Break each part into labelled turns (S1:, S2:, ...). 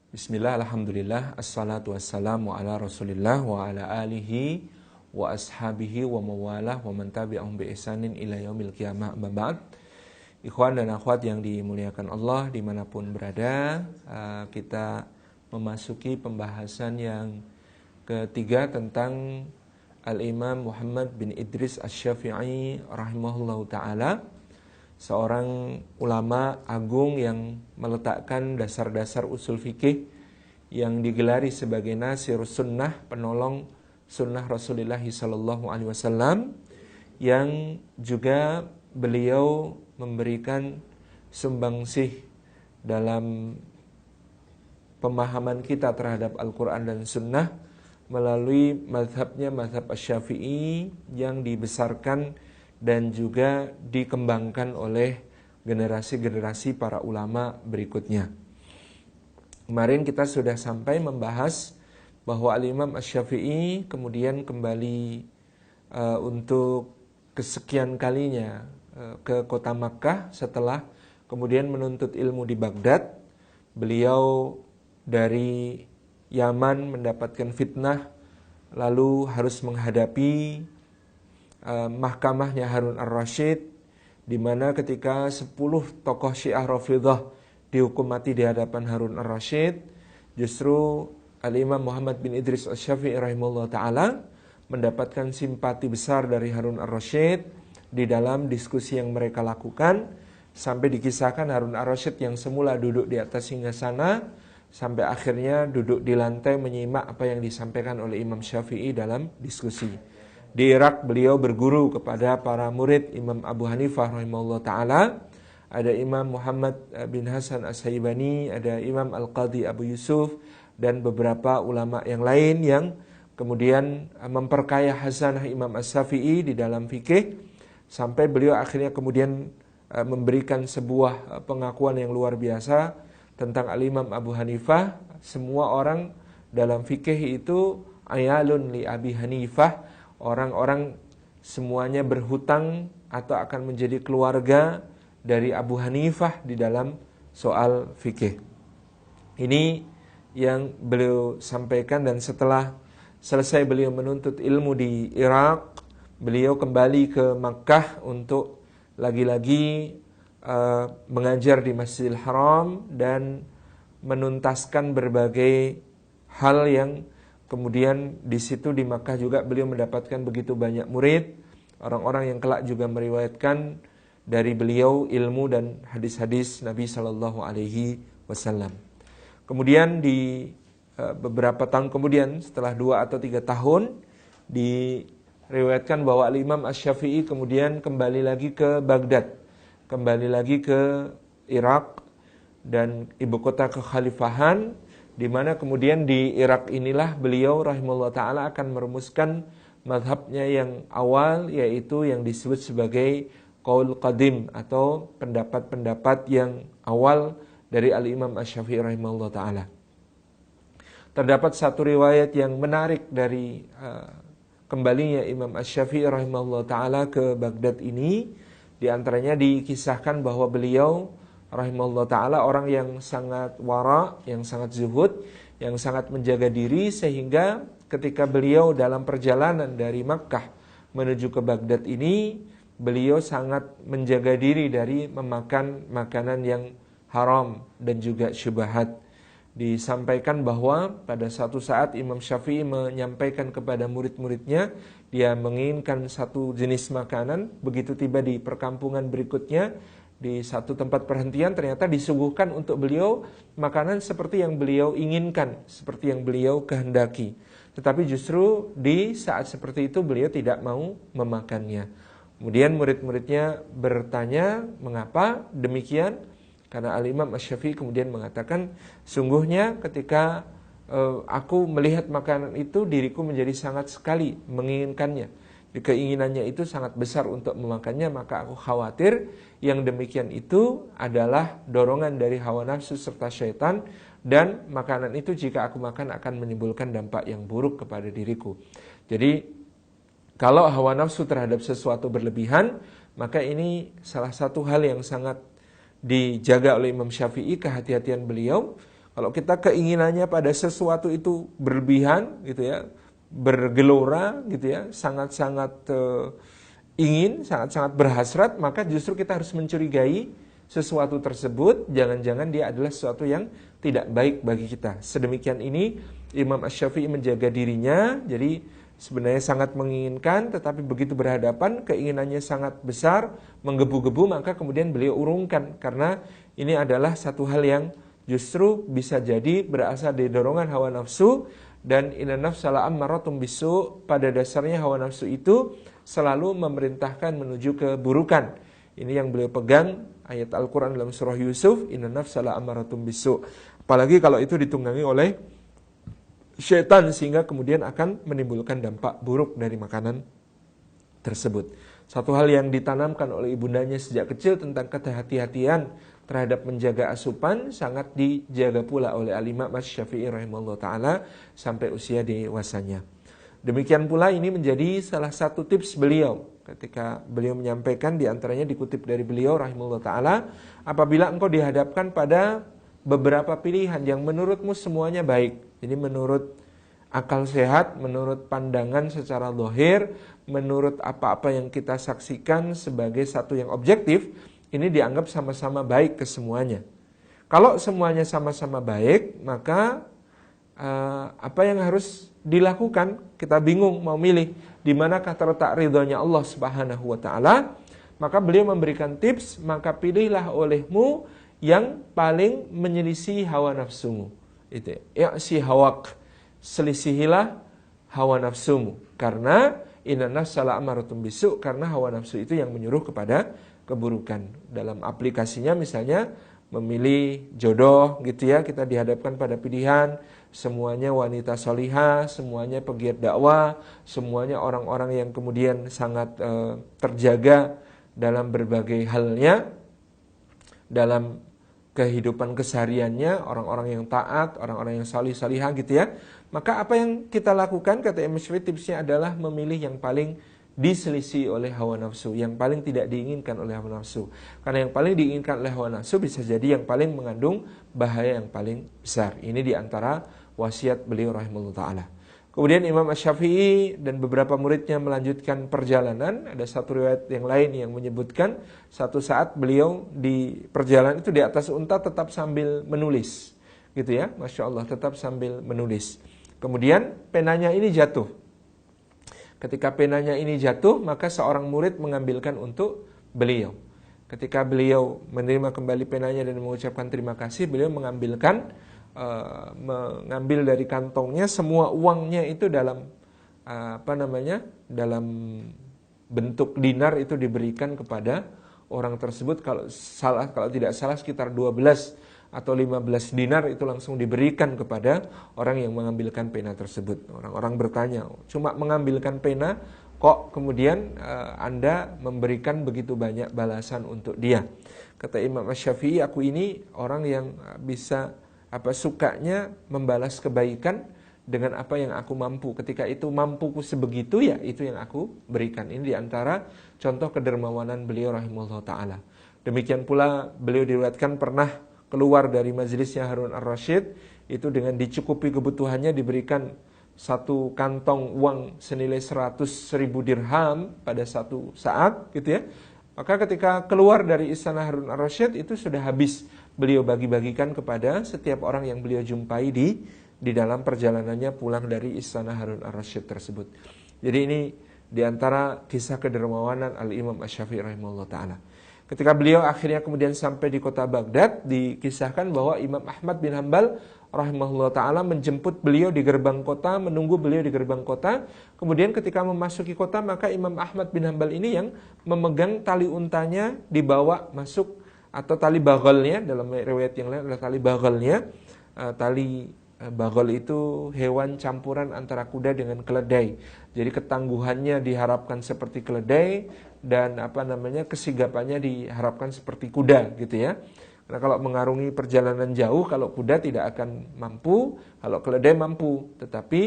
S1: Bismillah, alhamdulillah, assalatu wassalamu ala rasulillah wa ala alihi wa ashabihi wa mawalah wa man tabi'ahum bi ihsanin ila yaumil qiyamah, amma ba'd. Ikhwan dan akhwat yang dimuliakan Allah dimanapun berada, kita memasuki pembahasan yang ketiga tentang Al-Imam Muhammad bin Idris Asy-Syafi'i rahimahullahu ta'ala, seorang ulama agung yang meletakkan dasar-dasar usul fikih yang digelari sebagai nasir sunnah, penolong sunnah Rasulullah sallallahu alaihi wasallam, yang juga beliau memberikan sumbangsih dalam pemahaman kita terhadap Al-Quran dan Sunnah melalui mazhabnya, mazhab Asy-Syafi'i, yang dibesarkan dan juga dikembangkan oleh generasi-generasi para ulama berikutnya. Kemarin kita sudah sampai membahas bahwa Al-Imam Asy-Syafi'i kemudian kembali untuk kesekian kalinya ke kota Makkah setelah kemudian menuntut ilmu di Baghdad. Beliau dari Yaman mendapatkan fitnah, lalu harus menghadapi mahkamahnya Harun ar-Rasyid, di mana ketika 10 tokoh Syiah Rafidhah dihukum mati di hadapan Harun ar-Rasyid, justru Al-Imam Muhammad bin Idris Asy-Syafi'i rahimahullah ta'ala mendapatkan simpati besar dari Harun ar-Rasyid di dalam diskusi yang mereka lakukan, sampai dikisahkan Harun ar-Rasyid yang semula duduk di atas singgasana sampai akhirnya duduk di lantai menyimak apa yang disampaikan oleh Imam Syafi'i dalam diskusi. Di Irak beliau berguru kepada para murid Imam Abu Hanifah rahimahullah ta'ala. Ada Imam Muhammad bin Hasan As-Syaibani, ada Imam Al-Qadhi Abu Yusuf, dan beberapa ulama yang lain yang kemudian memperkaya hasanah Imam As-Syafi'i di dalam fikih, sampai beliau akhirnya kemudian memberikan sebuah pengakuan yang luar biasa tentang Al-Imam Abu Hanifah. Semua orang dalam fikih itu ayalun li Abi Hanifah, orang-orang semuanya berhutang atau akan menjadi keluarga dari Abu Hanifah di dalam soal fikih. Ini yang beliau sampaikan, dan setelah selesai beliau menuntut ilmu di Irak, beliau kembali ke Makkah untuk lagi-lagi mengajar di Masjidil Haram dan menuntaskan berbagai hal yang kemudian di situ di Makkah juga beliau mendapatkan begitu banyak murid, orang-orang yang kelak juga meriwayatkan dari beliau ilmu dan hadis-hadis Nabi sallallahu alaihi wasallam. Kemudian di beberapa tahun kemudian, setelah 2 atau 3 tahun, diriwayatkan bahwa Al-Imam Asy-Syafi'i kemudian kembali lagi ke Baghdad, kembali lagi ke Irak dan ibu kota kekhalifahan, di mana kemudian di Irak inilah beliau rahimahullah ta'ala akan merumuskan mazhabnya yang awal, yaitu yang disebut sebagai qaul qadim atau pendapat-pendapat yang awal dari Al-Imam Asy-Syafi'i rahimahullah ta'ala. Terdapat satu riwayat yang menarik dari kembalinya Imam Asy-Syafi'i rahimahullah ta'ala ke Baghdad ini. Di antaranya dikisahkan bahwa beliau rahimahullah ta'ala orang yang sangat wara, yang sangat zuhud, yang sangat menjaga diri, sehingga ketika beliau dalam perjalanan dari Makkah menuju ke Baghdad ini, beliau sangat menjaga diri dari memakan makanan yang haram dan juga syubhat. Disampaikan bahwa pada satu saat Imam Syafi'i menyampaikan kepada murid-muridnya, dia menginginkan satu jenis makanan, begitu tiba di perkampungan berikutnya, di satu tempat perhentian, ternyata disuguhkan untuk beliau makanan seperti yang beliau inginkan, seperti yang beliau kehendaki. Tetapi justru di saat seperti itu beliau tidak mau memakannya. Kemudian murid-muridnya bertanya, mengapa demikian? Karena Al-Imam Asy-Syafi'i kemudian mengatakan, sungguhnya ketika aku melihat makanan itu, diriku menjadi sangat sekali menginginkannya. Keinginannya itu sangat besar untuk memakannya, maka aku khawatir yang demikian itu adalah dorongan dari hawa nafsu serta syaitan, dan makanan itu jika aku makan akan menimbulkan dampak yang buruk kepada diriku. Jadi kalau hawa nafsu terhadap sesuatu berlebihan, maka ini salah satu hal yang sangat dijaga oleh Imam Syafi'i, kehati-hatian beliau. Kalau kita keinginannya pada sesuatu itu berlebihan gitu ya, bergelora gitu ya, sangat-sangat ingin, sangat-sangat berhasrat, maka justru kita harus mencurigai sesuatu tersebut, jangan-jangan dia adalah sesuatu yang tidak baik bagi kita. Sedemikian ini Imam Asy-Syafi'i menjaga dirinya, jadi sebenarnya sangat menginginkan, tetapi begitu berhadapan, keinginannya sangat besar, menggebu-gebu, maka kemudian beliau urungkan, karena ini adalah satu hal yang justru bisa jadi berasal dari dorongan hawa nafsu, dan inna nafsa la'ammaratun bisu', pada dasarnya hawa nafsu itu selalu memerintahkan menuju keburukan. Ini yang beliau pegang ayat Al-Quran dalam surah Yusuf, inna nafsa la'ammaratun bisu'. Apalagi kalau itu ditunggangi oleh syaitan, sehingga kemudian akan menimbulkan dampak buruk dari makanan tersebut. Satu hal yang ditanamkan oleh ibundanya sejak kecil tentang kehati-hatian terhadap menjaga asupan sangat dijaga pula oleh Al-Imam Asy-Syafi'i rahimahullah ta'ala sampai usia dewasanya. Demikian pula ini menjadi salah satu tips beliau ketika beliau menyampaikan, diantaranya dikutip dari beliau rahimahullah ta'ala, apabila engkau dihadapkan pada beberapa pilihan yang menurutmu semuanya baik, jadi menurut akal sehat, menurut pandangan secara zahir, menurut apa-apa yang kita saksikan sebagai satu yang objektif, ini dianggap sama-sama baik kesemuanya. Kalau semuanya sama-sama baik, maka apa yang harus dilakukan? Kita bingung mau milih di manakah terletak ridhonya Allah Subhanahu wa taala. Maka beliau memberikan tips, maka pilihlah olehmu yang paling menyelisih hawa nafsumu. Itu ya, si hawak, selisihilah hawa nafsumu, karena inna nafsa la'ammaratun bisu', karena hawa nafsu itu yang menyuruh kepada keburukan. Dalam aplikasinya misalnya memilih jodoh gitu ya, kita dihadapkan pada pilihan semuanya wanita solihah, semuanya pegiat dakwah, semuanya orang-orang yang kemudian sangat terjaga dalam berbagai halnya, dalam kehidupan kesehariannya, orang-orang yang taat, orang-orang yang salih-salihah gitu ya. Maka apa yang kita lakukan, kata Imam Syafi'i, tipsnya adalah memilih yang paling diselisih oleh hawa nafsu, yang paling tidak diinginkan oleh hawa nafsu. Karena yang paling diinginkan oleh hawa nafsu bisa jadi yang paling mengandung bahaya yang paling besar. Ini diantara wasiat beliau rahimahullah ta'ala. Kemudian Imam Asy-Syafi'i dan beberapa muridnya melanjutkan perjalanan. Ada satu riwayat yang lain yang menyebutkan satu saat beliau di perjalanan itu di atas unta tetap sambil menulis, gitu ya, Masya Allah, tetap sambil menulis. Kemudian penanya ini jatuh. Ketika penanya ini jatuh, maka seorang murid mengambilkan untuk beliau. Ketika beliau menerima kembali penanya dan mengucapkan terima kasih, beliau mengambil dari kantongnya semua uangnya itu dalam dalam bentuk dinar, itu diberikan kepada orang tersebut. Kalau tidak salah sekitar 12 atau 15 dinar itu langsung diberikan kepada orang yang mengambilkan pena tersebut. Orang-orang bertanya, cuma mengambilkan pena kok kemudian Anda memberikan begitu banyak balasan untuk dia? Kata Imam Asy-Syafi'i, aku ini orang yang bisa sukanya membalas kebaikan dengan apa yang aku mampu. Ketika itu mampuku sebegitu, ya itu yang aku berikan. Ini diantara contoh kedermawanan beliau rahimahullah ta'ala. Demikian pula beliau diriwayatkan pernah keluar dari majelisnya Harun ar-Rasyid itu dengan dicukupi kebutuhannya, diberikan satu kantong uang senilai 100.000 dirham pada satu saat gitu ya. Maka ketika keluar dari istana Harun ar-Rasyid itu sudah habis beliau bagi-bagikan kepada setiap orang yang beliau jumpai di dalam perjalanannya pulang dari istana Harun ar-Rasyid tersebut. Jadi ini diantara kisah kedermawanan Al-Imam Asy-Syafi'i rahimahullah ta'ala. Ketika beliau akhirnya kemudian sampai di kota Baghdad, dikisahkan bahwa Imam Ahmad bin Hanbal rahimahullah ta'ala menjemput beliau di gerbang kota, menunggu beliau di gerbang kota. Kemudian ketika memasuki kota, maka Imam Ahmad bin Hanbal ini yang memegang tali untanya dibawa masuk, atau tali bagolnya, dalam riwayat yang lain adalah tali bagolnya. Tali bagol itu hewan campuran antara kuda dengan keledai. Jadi ketangguhannya diharapkan seperti keledai, dan kesigapannya diharapkan seperti kuda gitu ya. Karena kalau mengarungi perjalanan jauh, kalau kuda tidak akan mampu, kalau keledai mampu. Tetapi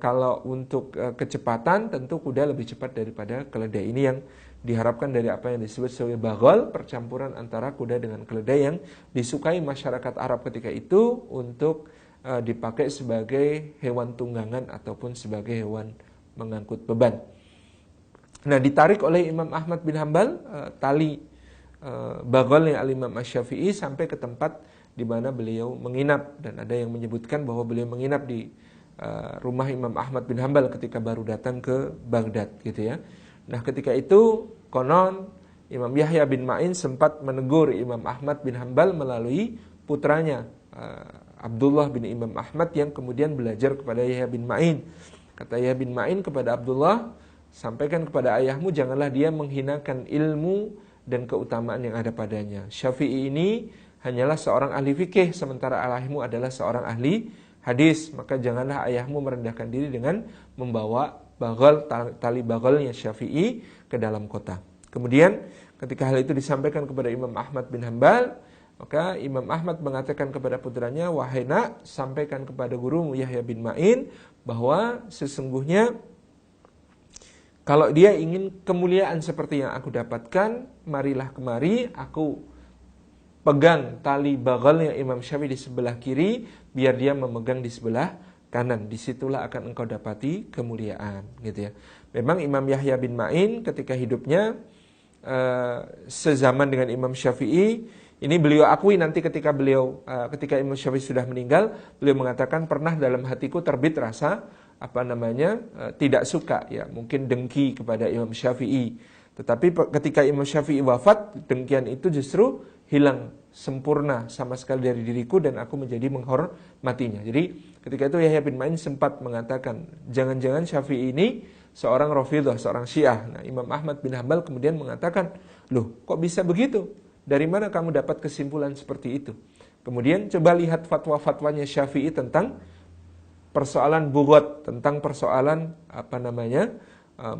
S1: kalau untuk kecepatan tentu kuda lebih cepat daripada keledai. Ini yang diharapkan dari apa yang disebut sebagai baghal, percampuran antara kuda dengan keledai yang disukai masyarakat Arab ketika itu untuk dipakai sebagai hewan tunggangan ataupun sebagai hewan mengangkut beban. Nah, ditarik oleh Imam Ahmad bin Hambal tali baghalnya Al-Imam Asy-Syafi'i sampai ke tempat di mana beliau menginap, dan ada yang menyebutkan bahwa beliau menginap di rumah Imam Ahmad bin Hambal ketika baru datang ke Baghdad gitu ya. Nah, ketika itu konon Imam Yahya bin Ma'in sempat menegur Imam Ahmad bin Hambal melalui putranya Abdullah bin Imam Ahmad yang kemudian belajar kepada Yahya bin Ma'in. Kata Yahya bin Ma'in kepada Abdullah, sampaikan kepada ayahmu janganlah dia menghinakan ilmu dan keutamaan yang ada padanya. Syafi'i ini hanyalah seorang ahli fikih, sementara ayahmu adalah seorang ahli hadis. Maka janganlah ayahmu merendahkan diri dengan membawa baghal, tali baghalnya Syafi'i ke dalam kota. Kemudian ketika hal itu disampaikan kepada Imam Ahmad bin Hambal, maka Imam Ahmad mengatakan kepada putranya, wahai nak, sampaikan kepada gurumu Yahya bin Ma'in bahwa sesungguhnya kalau dia ingin kemuliaan seperti yang aku dapatkan, marilah kemari, aku pegang tali baghalnya Imam Syafi'i di sebelah kiri, biar dia memegang di sebelah kanan. Disitulah akan engkau dapati kemuliaan, gitu ya. Memang Imam Yahya bin Ma'in ketika hidupnya sezaman dengan Imam Syafi'i, ini beliau akui nanti ketika Imam Syafi'i sudah meninggal, beliau mengatakan pernah dalam hatiku terbit rasa tidak suka, ya mungkin dengki kepada Imam Syafi'i. Tetapi ketika Imam Syafi'i wafat, dengkian itu justru hilang sempurna sama sekali dari diriku dan aku menjadi menghormatinya. Jadi ketika itu Yahya bin Ma'in sempat mengatakan, jangan-jangan Syafi'i ini seorang Rafidhah, seorang Syiah. Nah, Imam Ahmad bin Hambal kemudian mengatakan, loh kok bisa begitu? Dari mana kamu dapat kesimpulan seperti itu? Kemudian coba lihat fatwa-fatwanya Syafi'i tentang persoalan bughat, tentang persoalan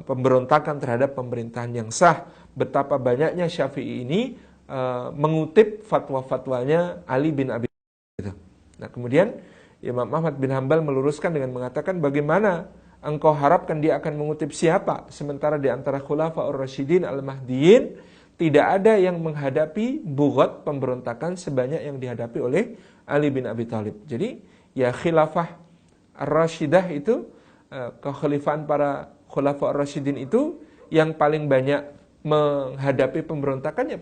S1: pemberontakan terhadap pemerintahan yang sah. Betapa banyaknya Syafi'i ini mengutip fatwa-fatwanya Ali bin Abi Thalib. Nah, kemudian Imam Ahmad bin Hambal meluruskan dengan mengatakan, bagaimana engkau harapkan dia akan mengutip siapa, sementara di antara Khulafaur Rasyidin Al-Mahdiyyin tidak ada yang menghadapi bughat, pemberontakan sebanyak yang dihadapi oleh Ali bin Abi Thalib. Jadi ya khilafah Ar-Rasyidah itu, kekhalifahan para Khulafaur Rasyidin itu yang paling banyak menghadapi pemberontakan ya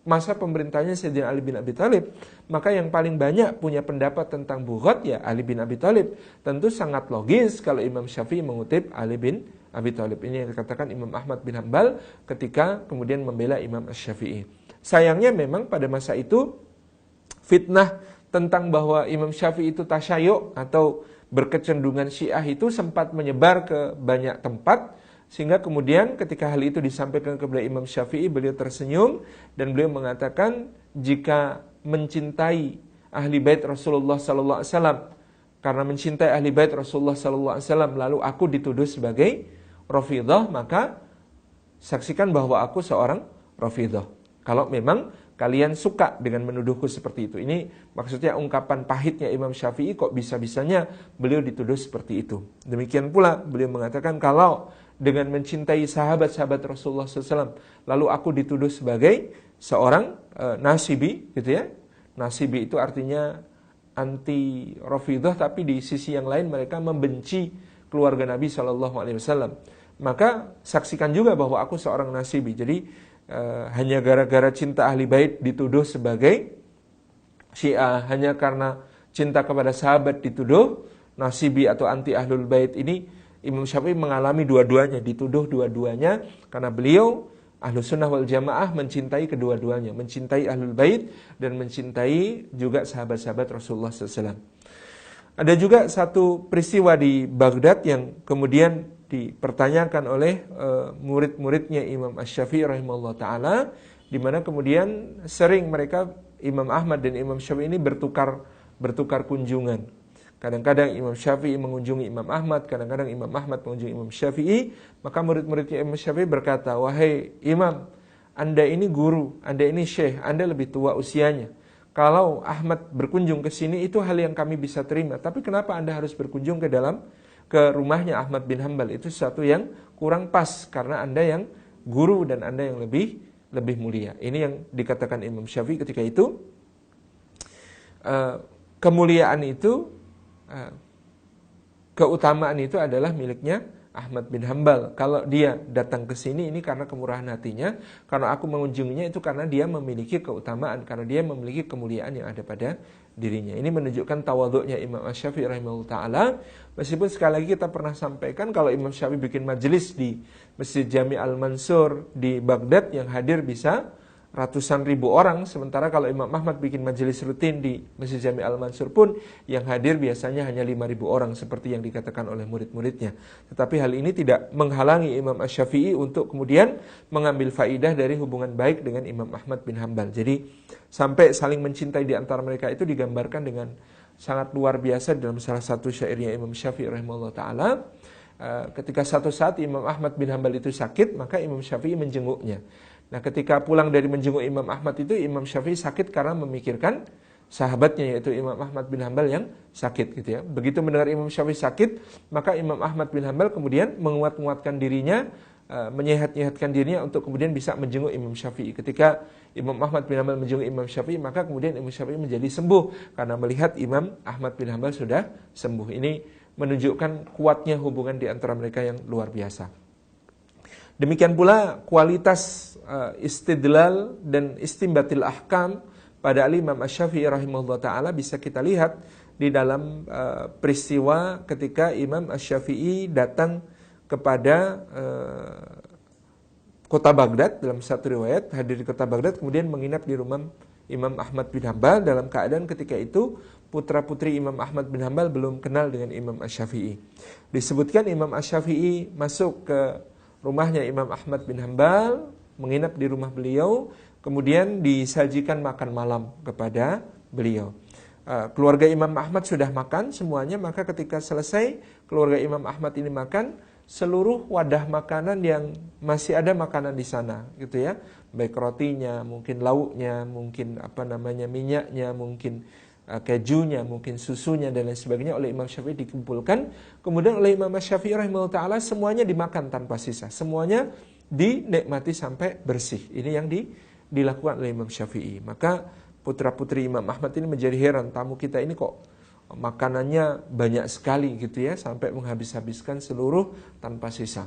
S1: masa pemerintahnya Sayyidina Ali bin Abi Thalib. Maka yang paling banyak punya pendapat tentang bughat ya Ali bin Abi Thalib. Tentu sangat logis kalau Imam Syafi'i mengutip Ali bin Abi Thalib. Ini yang dikatakan Imam Ahmad bin Hambal ketika kemudian membela Imam Asy-Syafi'i. Sayangnya memang pada masa itu fitnah tentang bahwa Imam Syafi'i itu tasyayyu' atau berkecenderungan Syiah itu sempat menyebar ke banyak tempat, sehingga kemudian ketika hal itu disampaikan kepada Imam Syafi'i, beliau tersenyum dan beliau mengatakan, jika mencintai ahli bait Rasulullah sallallahu alaihi wasallam, karena mencintai ahli bait Rasulullah sallallahu alaihi wasallam lalu aku dituduh sebagai Rafidhah, maka saksikan bahwa aku seorang Rafidhah. Kalau memang kalian suka dengan menuduhku seperti itu. Ini maksudnya ungkapan pahitnya Imam Syafi'i, kok bisa-bisanya beliau dituduh seperti itu. Demikian pula beliau mengatakan, kalau dengan mencintai sahabat-sahabat Rasulullah SAW, lalu aku dituduh sebagai seorang nasibi, gitu ya. Nasibi itu artinya anti Rafidhah, tapi di sisi yang lain mereka membenci keluarga Nabi SAW. Maka saksikan juga bahwa aku seorang nasibi. Jadi hanya gara-gara cinta ahli bait dituduh sebagai Syiah, hanya karena cinta kepada sahabat dituduh nasibi atau anti ahlul bait. Ini Imam Syafi'i mengalami dua-duanya, dituduh dua-duanya, karena beliau Ahlus Sunnah wal Jamaah mencintai kedua-duanya, mencintai ahlul bait dan mencintai juga sahabat-sahabat Rasulullah SAW. Ada juga satu peristiwa di Baghdad yang kemudian dipertanyakan oleh murid-muridnya Imam Asy-Syafi'i rahimahullah ta'ala, di mana kemudian sering mereka, Imam Ahmad dan Imam Syafi'i ini bertukar kunjungan. Kadang-kadang Imam Syafi'i mengunjungi Imam Ahmad, kadang-kadang Imam Ahmad mengunjungi Imam Syafi'i. Maka murid-muridnya Imam Syafi'i berkata, wahai Imam, Anda ini guru, Anda ini syekh, Anda lebih tua usianya. Kalau Ahmad berkunjung ke sini itu hal yang kami bisa terima, tapi kenapa Anda harus berkunjung ke rumahnya Ahmad bin Hambal? Itu sesuatu yang kurang pas, karena Anda yang guru dan Anda yang lebih mulia. Ini yang dikatakan Imam Syafi'i ketika itu. Kemuliaan itu, keutamaan itu adalah miliknya Ahmad bin Hambal. Kalau dia datang ke sini ini karena kemurahan hatinya, karena aku mengunjunginya itu karena dia memiliki keutamaan, karena dia memiliki kemuliaan yang ada pada dirinya. Ini menunjukkan tawadhu'nya Imam Syafi'i rahimahullah ta'ala. Meskipun sekali lagi kita pernah sampaikan kalau Imam Syafi'i bikin majelis di Masjid Jami' Al-Mansur di Baghdad yang hadir bisa ratusan ribu orang, sementara kalau Imam Ahmad bikin majelis rutin di Masjid Jami' Al-Mansur pun yang hadir biasanya hanya 5.000 orang seperti yang dikatakan oleh murid-muridnya. Tetapi hal ini tidak menghalangi Imam Asy-Syafi'i untuk kemudian mengambil faidah dari hubungan baik dengan Imam Ahmad bin Hambal. Jadi sampai saling mencintai di antara mereka itu digambarkan dengan sangat luar biasa dalam salah satu syairnya Imam Syafi'i rahimahullah ta'ala. Ketika satu saat Imam Ahmad bin Hambal itu sakit, maka Imam Syafi'i menjenguknya. Nah, ketika pulang dari menjenguk Imam Ahmad itu, Imam Syafi'i sakit karena memikirkan sahabatnya, yaitu Imam Ahmad bin Hambal yang sakit gitu ya. Begitu mendengar Imam Syafi'i sakit, maka Imam Ahmad bin Hambal kemudian menguat-nguatkan dirinya, menyehat-nyehatkan dirinya untuk kemudian bisa menjenguk Imam Syafi'i. Ketika Imam Ahmad bin Hambal menjenguk Imam Syafi'i, maka kemudian Imam Syafi'i menjadi sembuh karena melihat Imam Ahmad bin Hambal sudah sembuh. Ini menunjukkan kuatnya hubungan di antara mereka yang luar biasa. Demikian pula kualitas istidlal dan istinbatil ahkam pada Imam Asy-Syafi'i rahimahullah ta'ala bisa kita lihat di dalam peristiwa ketika Imam Asy-Syafi'i datang kepada kota Baghdad. Dalam satu riwayat hadir di kota Baghdad kemudian menginap di rumah Imam Ahmad bin Hambal dalam keadaan ketika itu putra-putri Imam Ahmad bin Hambal belum kenal dengan Imam Asy-Syafi'i. Disebutkan Imam Asy-Syafi'i masuk ke rumahnya Imam Ahmad bin Hambal, menginap di rumah beliau, kemudian disajikan makan malam kepada beliau. Keluarga Imam Ahmad sudah makan semuanya, maka ketika selesai keluarga Imam Ahmad ini makan, seluruh wadah makanan yang masih ada makanan di sana, gitu ya, baik rotinya, mungkin lauknya, mungkin minyaknya, mungkin kejunya, mungkin susunya dan lain sebagainya oleh Imam Syafi'i dikumpulkan. Kemudian oleh Imam Syafi'i rahimahullah ta'ala semuanya dimakan tanpa sisa. Semuanya dinikmati sampai bersih. Ini yang dilakukan oleh Imam Syafi'i. Maka putra-putri Imam Ahmad ini menjadi heran, tamu kita ini kok makanannya banyak sekali gitu ya, sampai menghabis-habiskan seluruh tanpa sisa.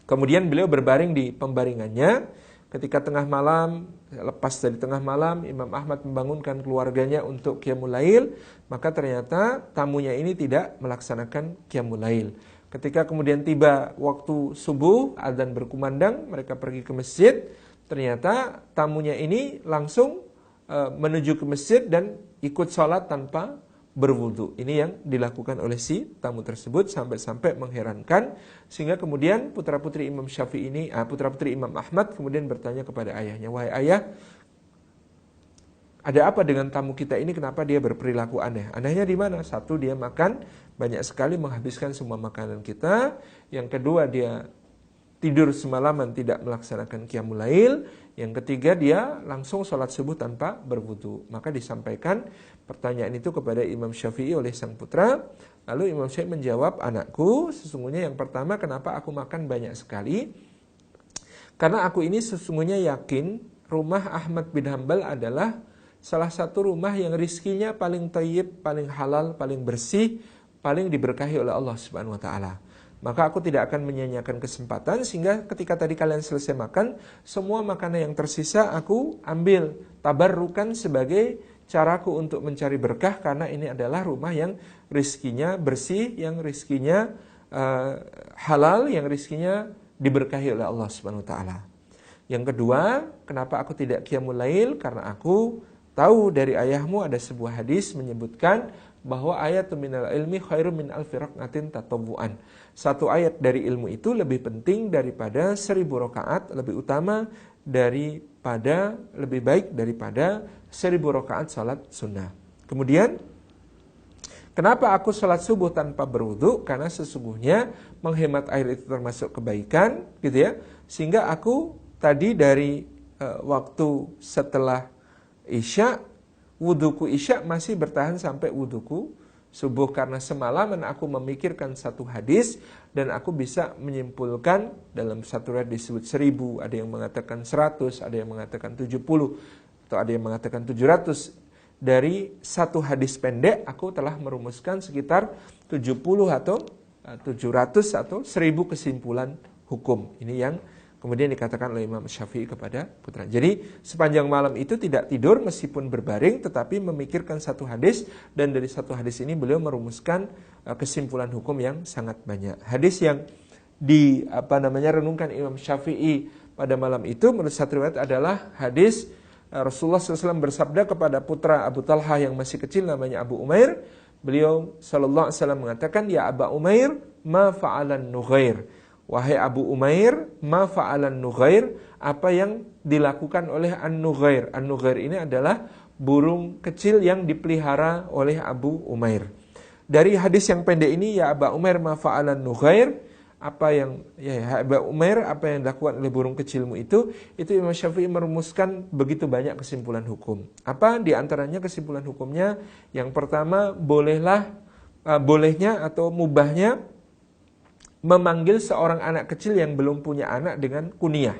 S1: Kemudian beliau berbaring di pembaringannya. Ketika tengah malam, lepas dari tengah malam, Imam Ahmad membangunkan keluarganya untuk qiyamul lail, maka ternyata tamunya ini tidak melaksanakan qiyamul lail. Ketika kemudian tiba waktu subuh, adzan berkumandang, mereka pergi ke masjid, ternyata tamunya ini langsung menuju ke masjid dan ikut sholat tanpa berwudu. Ini yang dilakukan oleh si tamu tersebut sampai-sampai mengherankan, sehingga kemudian putra-putri Imam Syafi'i ini, putra-putri Imam Ahmad kemudian bertanya kepada ayahnya, "Wahai ayah, ada apa dengan tamu kita ini? Kenapa dia berperilaku aneh? Anehnya di mana? Satu, dia makan banyak sekali, menghabiskan semua makanan kita. Yang kedua, dia tidur semalaman tidak melaksanakan qiyamul lail. Yang ketiga, dia langsung sholat subuh tanpa berwudu." Maka disampaikan pertanyaan itu kepada Imam Syafi'i oleh sang putra. Lalu Imam Syafi'i menjawab, "Anakku, sesungguhnya yang pertama kenapa aku makan banyak sekali? Karena aku ini sesungguhnya yakin rumah Ahmad bin Hambal adalah salah satu rumah yang rizkinya paling thayyib, paling halal, paling bersih, paling diberkahi oleh Allah Subhanahu wa ta'ala. Maka aku tidak akan menyia-nyiakan kesempatan, sehingga ketika tadi kalian selesai makan, semua makanan yang tersisa aku ambil tabarrukan sebagai caraku untuk mencari berkah, karena ini adalah rumah yang rizkinya bersih, yang rizkinya halal, yang rizkinya diberkahi oleh Allah Subhanahu wa ta'ala. Yang kedua, kenapa aku tidak qiyamul lail? Karena aku tahu dari ayahmu ada sebuah hadis menyebutkan bahwa ayatun minal ilmi khairum min alfi rak'atin tatawwu'an. Satu ayat dari ilmu itu lebih penting daripada 1000 rakaat, lebih utama daripada, lebih baik daripada 1000 rakaat salat sunnah. Kemudian, kenapa aku salat subuh tanpa berwudu? Karena sesungguhnya menghemat air itu termasuk kebaikan, gitu ya. Sehingga aku tadi dari waktu setelah Isya, wuduku Isya masih bertahan sampai wuduku subuh karena semalaman aku memikirkan satu hadis dan aku bisa menyimpulkan dalam satu riwayat disebut 1000, ada yang mengatakan 100, ada yang mengatakan 70, atau ada yang mengatakan 700. Dari satu hadis pendek aku telah merumuskan sekitar 70 atau 700 atau 1000 kesimpulan hukum. Ini yang kemudian dikatakan oleh Imam Syafi'i kepada putra. Jadi sepanjang malam itu tidak tidur meskipun berbaring, tetapi memikirkan satu hadis, dan dari satu hadis ini beliau merumuskan kesimpulan hukum yang sangat banyak. Hadis yang renungkan Imam Syafi'i pada malam itu menurut satu riwayat adalah hadis Rasulullah SAW bersabda kepada putra Abu Talha yang masih kecil namanya Abu Umair. Beliau SAW mengatakan, "Ya Aba Umair, ma fa'alan nughair." Wahai Abu Umair, ma fa'alan nughair, apa yang dilakukan oleh an-nughair. An-nughair ini adalah burung kecil yang dipelihara oleh Abu Umair. Dari hadis yang pendek ini, ya Aba Umair ma fa'alan nughair, apa yang Aba Umair, apa yang dilakukan oleh burung kecilmu itu Imam Syafi'i merumuskan begitu banyak kesimpulan hukum. Apa di antaranya kesimpulan hukumnya? Yang pertama, bolehnya atau mubahnya memanggil seorang anak kecil yang belum punya anak dengan kunyah.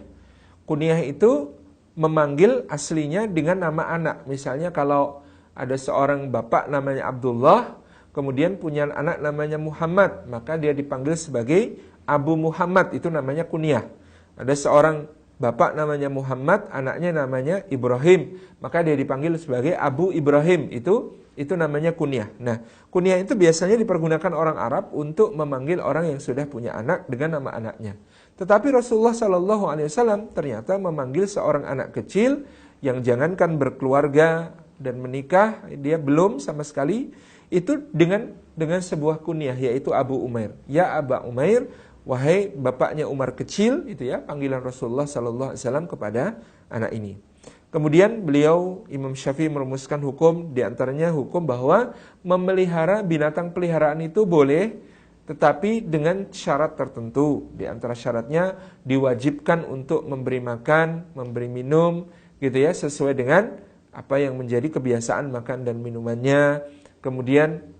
S1: Kunyah itu memanggil aslinya dengan nama anak. Misalnya kalau ada seorang bapak namanya Abdullah, kemudian punya anak namanya Muhammad, maka dia dipanggil sebagai Abu Muhammad, itu namanya kunyah. Ada seorang bapak namanya Muhammad, anaknya namanya Ibrahim, maka dia dipanggil sebagai Abu Ibrahim, itu namanya kunyah. Nah, kunyah itu biasanya dipergunakan orang Arab untuk memanggil orang yang sudah punya anak dengan nama anaknya. Tetapi Rasulullah SAW ternyata memanggil seorang anak kecil yang jangankan berkeluarga dan menikah, dia belum sama sekali, itu dengan sebuah kunyah, yaitu Abu Umair. Ya Aba Umair, wahai bapaknya Umar kecil, itu ya panggilan Rasulullah SAW kepada anak ini. Kemudian beliau Imam Syafi'i merumuskan hukum, diantaranya hukum bahwa memelihara binatang peliharaan itu boleh, tetapi dengan syarat tertentu. Di antara syaratnya diwajibkan untuk memberi makan, memberi minum, gitu ya, sesuai dengan apa yang menjadi kebiasaan makan dan minumannya. Kemudian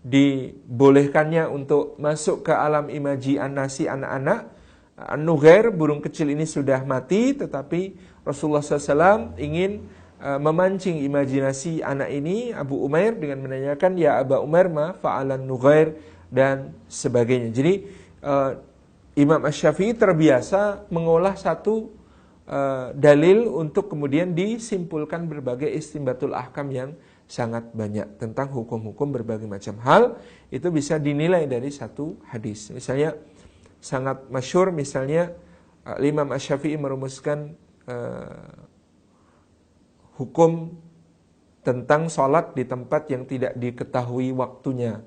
S1: dibolehkannya untuk masuk ke alam imajinasi anak-anak. An-Nughair, burung kecil ini sudah mati, tetapi Rasulullah SAW ingin memancing imajinasi anak ini, Abu Umair, dengan menanyakan, ya Aba Umair ma fa'alan Nughair, dan sebagainya. Jadi Imam Asy-Syafi'i terbiasa mengolah satu dalil untuk kemudian disimpulkan berbagai istinbatul ahkam yang sangat banyak tentang hukum-hukum berbagai macam hal. Itu bisa dinilai dari satu hadis. Misalnya sangat masyhur, misalnya Imam Asy-Syafi'i merumuskan hukum tentang sholat di tempat yang tidak diketahui waktunya,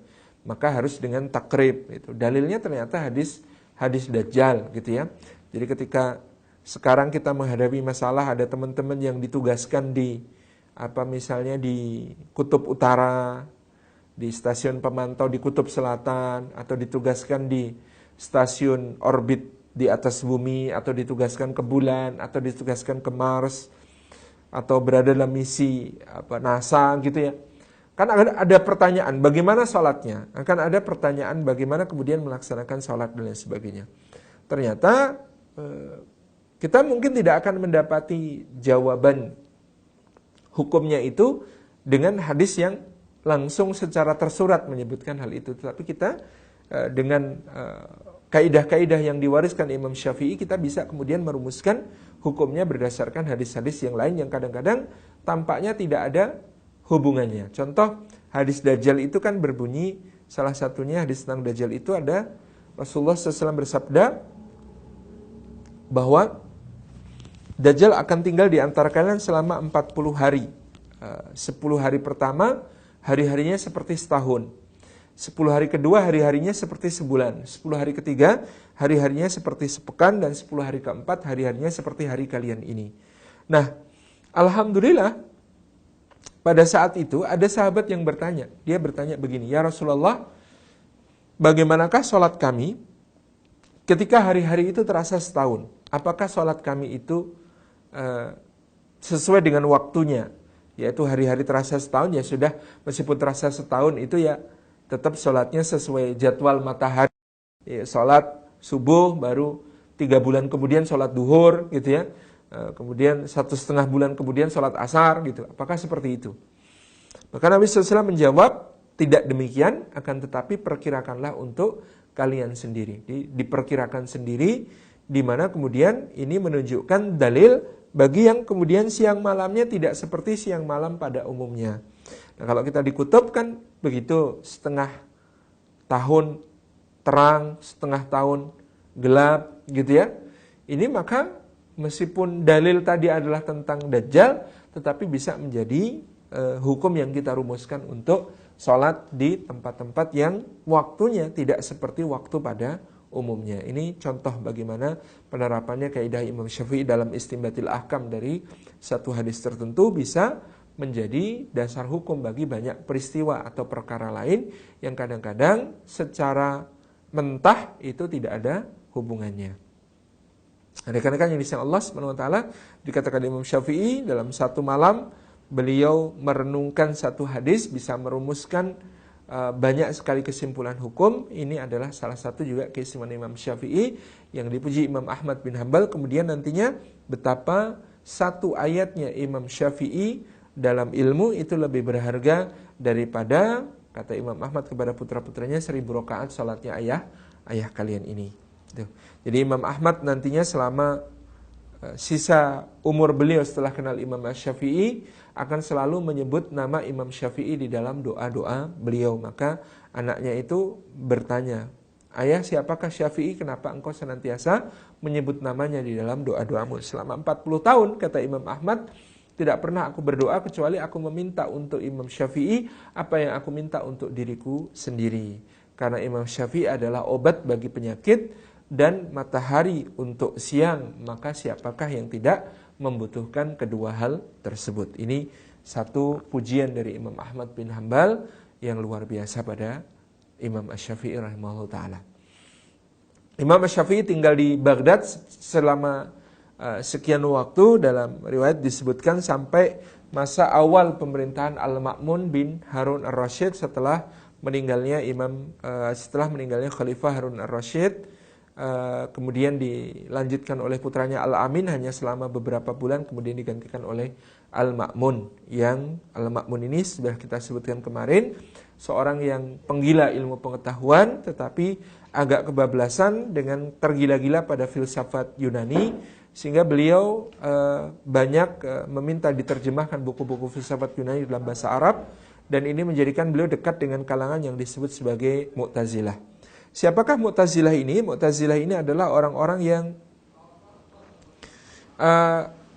S1: maka harus dengan takrib. Itu dalilnya ternyata hadis Dajjal, gitu ya. Jadi ketika sekarang kita menghadapi masalah, ada teman-teman yang ditugaskan di misalnya di Kutub Utara, di stasiun pemantau di Kutub Selatan, atau ditugaskan di stasiun orbit di atas bumi, atau ditugaskan ke bulan, atau ditugaskan ke Mars, atau berada dalam misi NASA, gitu ya. Kan ada pertanyaan bagaimana sholatnya, akan ada pertanyaan bagaimana kemudian melaksanakan sholat dan lain sebagainya. Ternyata kita mungkin tidak akan mendapati jawaban hukumnya itu dengan hadis yang langsung secara tersurat menyebutkan hal itu. Tetapi kita dengan kaidah-kaidah yang diwariskan Imam Syafi'i, kita bisa kemudian merumuskan hukumnya berdasarkan hadis-hadis yang lain yang kadang-kadang tampaknya tidak ada hubungannya. Contoh, hadis Dajjal itu kan berbunyi, salah satunya hadis tentang Dajjal itu ada Rasulullah SAW bersabda bahwa Dajjal akan tinggal di antara kalian selama 40 hari. 10 hari pertama, hari-harinya seperti setahun. 10 hari kedua, hari-harinya seperti sebulan. 10 hari ketiga, hari-harinya seperti sepekan. Dan 10 hari keempat, hari-harinya seperti hari kalian ini. Nah, alhamdulillah, pada saat itu ada sahabat yang bertanya. Dia bertanya begini, ya Rasulullah, bagaimanakah sholat kami ketika hari-hari itu terasa setahun? Apakah sholat kami itu sesuai dengan waktunya? yaitu hari-hari terasa setahun, ya sudah, meskipun terasa setahun itu ya tetap sholatnya sesuai jadwal matahari. Ya, sholat subuh, baru 3 bulan kemudian sholat duhur gitu ya. Kemudian 1,5 bulan kemudian sholat asar gitu. Apakah seperti itu? Maka Nabi SAW menjawab, tidak demikian, akan tetapi perkirakanlah untuk kalian sendiri. Diperkirakan sendiri, di mana kemudian ini menunjukkan dalil bagi yang kemudian siang malamnya tidak seperti siang malam pada umumnya. Nah, kalau kita dikutub kan begitu, setengah tahun terang, setengah tahun gelap gitu ya. Ini maka meskipun dalil tadi adalah tentang Dajjal, tetapi bisa menjadi hukum yang kita rumuskan untuk sholat di tempat-tempat yang waktunya tidak seperti waktu pada umumnya. Ini contoh bagaimana penerapannya kaidah Imam Syafi'i dalam istinbatil ahkam dari satu hadis tertentu bisa menjadi dasar hukum bagi banyak peristiwa atau perkara lain yang kadang-kadang secara mentah itu tidak ada hubungannya. Rekan-rekan yang disayang Allah SWT, dikatakan Imam Syafi'i dalam satu malam beliau merenungkan satu hadis bisa merumuskan banyak sekali kesimpulan hukum. Ini adalah salah satu juga keistimewaan Imam Syafi'i yang dipuji Imam Ahmad bin Hanbal. Kemudian nantinya betapa satu ayatnya Imam Syafi'i dalam ilmu itu lebih berharga daripada, kata Imam Ahmad kepada putra-putranya, 1000 rakaat salatnya ayah kalian ini. Jadi Imam Ahmad nantinya selama sisa umur beliau setelah kenal Imam Syafi'i akan selalu menyebut nama Imam Syafi'i di dalam doa-doa beliau. Maka anaknya itu bertanya, ayah, siapakah Syafi'i, kenapa engkau senantiasa menyebut namanya di dalam doa-doamu? Selama 40 tahun, kata Imam Ahmad, tidak pernah aku berdoa kecuali aku meminta untuk Imam Syafi'i apa yang aku minta untuk diriku sendiri. Karena Imam Syafi'i adalah obat bagi penyakit dan matahari untuk siang, maka siapakah yang tidak membutuhkan kedua hal tersebut. Ini satu pujian dari Imam Ahmad bin Hanbal yang luar biasa pada Imam Asy-Syafi'i rahimahullah ta'ala. Imam Asy-Syafi'i tinggal di Baghdad selama sekian waktu. Dalam riwayat disebutkan sampai masa awal pemerintahan Al-Ma'mun bin Harun Ar-Rasyid setelah meninggalnya Khalifah Harun Ar-Rasyid. Kemudian dilanjutkan oleh putranya Al-Amin hanya selama beberapa bulan, kemudian digantikan oleh Al-Ma'mun. Yang Al-Ma'mun ini sudah kita sebutkan kemarin, seorang yang penggila ilmu pengetahuan tetapi agak kebablasan dengan tergila-gila pada filsafat Yunani, sehingga beliau banyak meminta diterjemahkan buku-buku filsafat Yunani dalam bahasa Arab, dan ini menjadikan beliau dekat dengan kalangan yang disebut sebagai Mu'tazilah. Siapakah Mu'tazilah ini? Mu'tazilah ini adalah orang-orang yang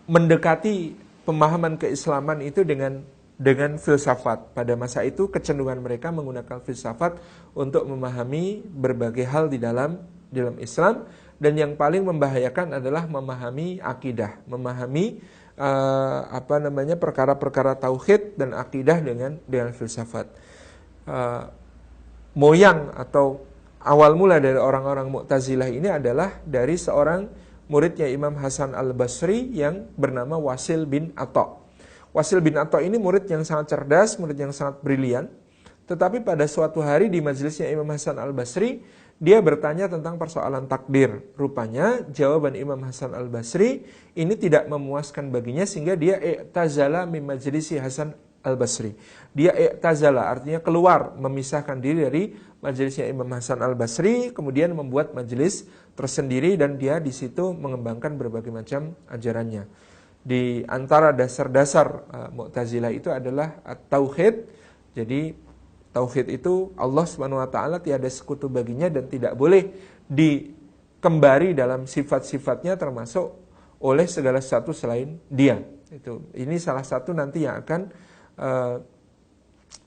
S1: mendekati pemahaman keislaman itu dengan filsafat. Pada masa itu kecenderungan mereka menggunakan filsafat untuk memahami berbagai hal di dalam Islam, dan yang paling membahayakan adalah memahami akidah, memahami perkara-perkara tauhid dan akidah dengan filsafat. Moyang atau awal mula dari orang-orang Mu'tazilah ini adalah dari seorang muridnya Imam Hasan Al-Basri yang bernama Wasil bin Atha. Wasil bin Atha ini murid yang sangat cerdas, murid yang sangat brilian. Tetapi pada suatu hari di majelisnya Imam Hasan Al-Basri, dia bertanya tentang persoalan takdir. Rupanya jawaban Imam Hasan Al-Basri ini tidak memuaskan baginya, sehingga dia i'tazala min majlisi Hasan Al-Basri. Dia i'tazala, artinya keluar, memisahkan diri dari majelisnya Imam Hasan Al-Basri, kemudian membuat majelis tersendiri, dan dia di situ mengembangkan berbagai macam ajarannya. Di antara dasar-dasar Mu'tazilah itu adalah tauhid. Jadi tauhid itu Allah Subhanahu wa taala tiada sekutu baginya dan tidak boleh dikembari dalam sifat-sifatnya, termasuk oleh segala sesuatu selain Dia. Ini salah satu nanti yang akan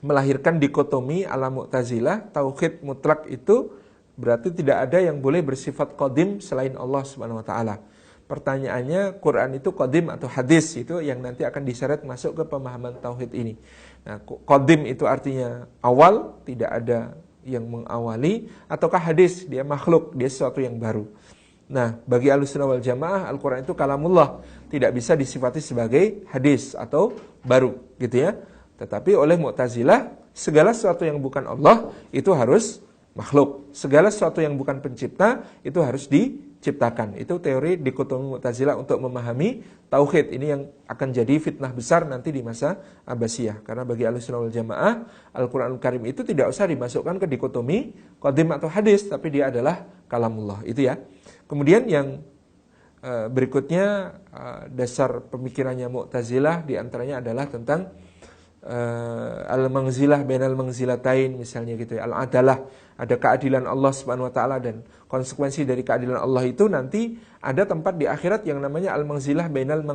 S1: melahirkan dikotomi ala Mu'tazilah. Tauhid mutlak itu berarti tidak ada yang boleh bersifat qadim selain Allah Subhanahu wa taala. Pertanyaannya, Quran itu qadim atau hadis? Itu yang nanti akan diseret masuk ke pemahaman tauhid ini. Nah, qadim itu artinya awal, tidak ada yang mengawali, ataukah hadis, dia makhluk, dia sesuatu yang baru. Nah, bagi Ahlussunnah wal Jamaah, Al-Quran itu kalamullah, tidak bisa disifati sebagai hadis atau baru, gitu ya. Tetapi oleh Mu'tazilah, segala sesuatu yang bukan Allah itu harus makhluk. Segala sesuatu yang bukan pencipta itu harus diciptakan. Itu teori dikotomi Mu'tazilah untuk memahami tauhid. Ini yang akan jadi fitnah besar nanti di masa Abbasiyah. Karena bagi Ahlussunnah wal Jamaah, Al-Quranul Karim itu tidak usah dimasukkan ke dikotomi qadim atau hadis, tapi dia adalah kalamullah. Itu ya. Kemudian yang berikutnya, dasar pemikirannya Mu'tazilah diantaranya adalah tentang al-mangzilah bainal mangzilatain, misalnya gitu ya, al-adalah, ada keadilan Allah Subhanahu wa taala, dan konsekuensi dari keadilan Allah itu nanti ada tempat di akhirat yang namanya al-mangzilah bainal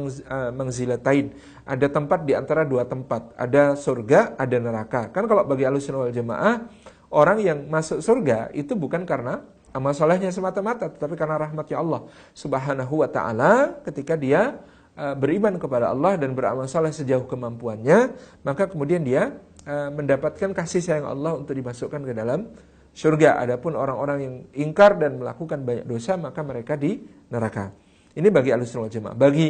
S1: mangzilatain. Ada tempat di antara dua tempat, ada surga, ada neraka. Kan kalau bagi Ahlussunnah wal Jamaah, orang yang masuk surga itu bukan karena amal solehnya semata-mata, tetapi karena rahmatnya Allah Subhanahu wa ta'ala. Ketika dia beriman kepada Allah dan beramal soleh sejauh kemampuannya, maka kemudian dia mendapatkan kasih sayang Allah untuk dimasukkan ke dalam surga. Adapun orang-orang yang ingkar dan melakukan banyak dosa, maka mereka di neraka. Ini bagi Ahlussunnah wal Jamaah. Bagi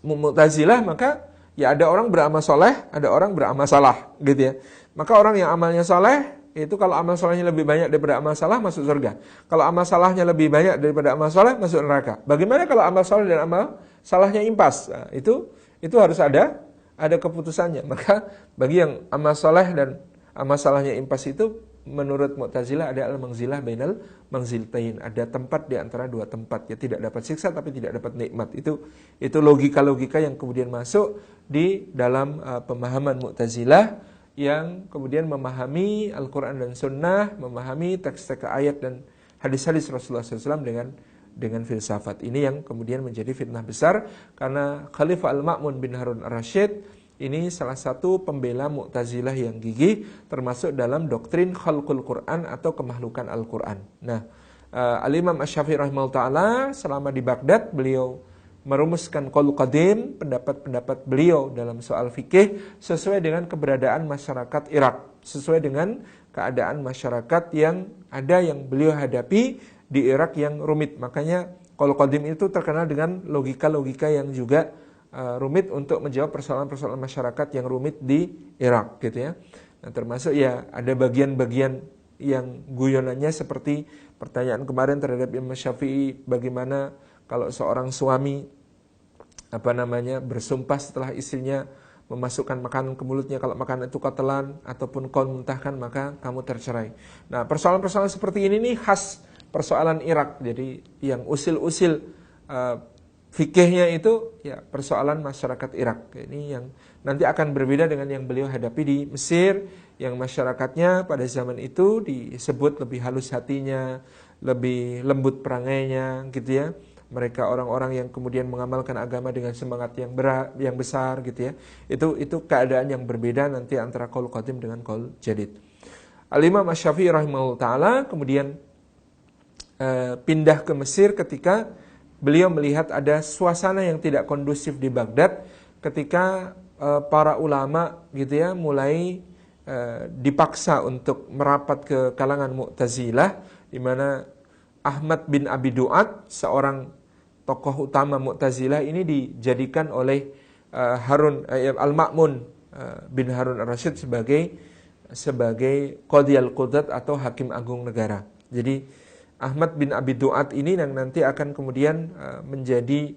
S1: Mu'tazilah, maka ya ada orang beramal soleh, ada orang beramal salah, gitu ya. Maka orang yang amalnya soleh, itu kalau amal solehnya lebih banyak daripada amal salah, masuk surga. Kalau amal salahnya lebih banyak daripada amal soleh, masuk neraka. Bagaimana kalau amal soleh dan amal salahnya impas? Nah, itu harus ada keputusannya. Maka bagi yang amal soleh dan amal salahnya impas itu, menurut Mu'tazilah ada al-mangzilah bainal mangzilatain. Ada tempat di antara dua tempat. Ya, tidak dapat siksa tapi tidak dapat nikmat. Itu logika-logika yang kemudian masuk di dalam pemahaman Mu'tazilah, yang kemudian memahami Al-Quran dan Sunnah, memahami teks-teks ayat dan hadis-hadis Rasulullah SAW dengan filsafat. Ini yang kemudian menjadi fitnah besar, karena Khalifah Al-Ma'mun bin Harun Ar-Rasyid ini salah satu pembela Mu'tazilah yang gigih, termasuk dalam doktrin khalqul Quran atau kemakhlukan Al-Quran. Nah, Al-Imam Asy-Syafi'i rahimahullah ta'ala selama di Baghdad, beliau merumuskan qaul qadim, pendapat-pendapat beliau dalam soal fikih sesuai dengan keberadaan masyarakat Irak, sesuai dengan keadaan masyarakat yang ada yang beliau hadapi di Irak yang rumit. Makanya qaul qadim itu terkenal dengan logika-logika yang juga rumit untuk menjawab persoalan-persoalan masyarakat yang rumit di Irak, gitu ya. Nah, termasuk ya ada bagian-bagian yang guyonannya seperti pertanyaan kemarin terhadap Imam Syafi'i, bagaimana kalau seorang suami bersumpah setelah istrinya memasukkan makanan ke mulutnya, kalau makanan itu kau telan ataupun kau muntahkan, maka kamu tercerai. Nah, persoalan-persoalan seperti ini nih khas persoalan Irak. Jadi yang usil-usil fikihnya itu ya persoalan masyarakat Irak. Ini yang nanti akan berbeda dengan yang beliau hadapi di Mesir, yang masyarakatnya pada zaman itu disebut lebih halus hatinya, lebih lembut perangainya, gitu ya. Mereka orang-orang yang kemudian mengamalkan agama dengan semangat yang besar, gitu ya. Itu keadaan yang berbeda nanti antara qaul qadim dengan qaul jadid. Al-Imam Asy-Syafi'i rahimahullah ta'ala kemudian pindah ke Mesir ketika beliau melihat ada suasana yang tidak kondusif di Baghdad, ketika para ulama, gitu ya, mulai dipaksa untuk merapat ke kalangan Mu'tazilah, di mana Ahmad bin Abi Du'ad, seorang tokoh utama Mu'tazilah ini dijadikan oleh Al-Ma'mun bin Harun Ar-Rasyid sebagai Qadhi al-Qudat atau Hakim Agung Negara. Jadi Ahmad bin Abi Du'ad ini yang nanti akan kemudian menjadi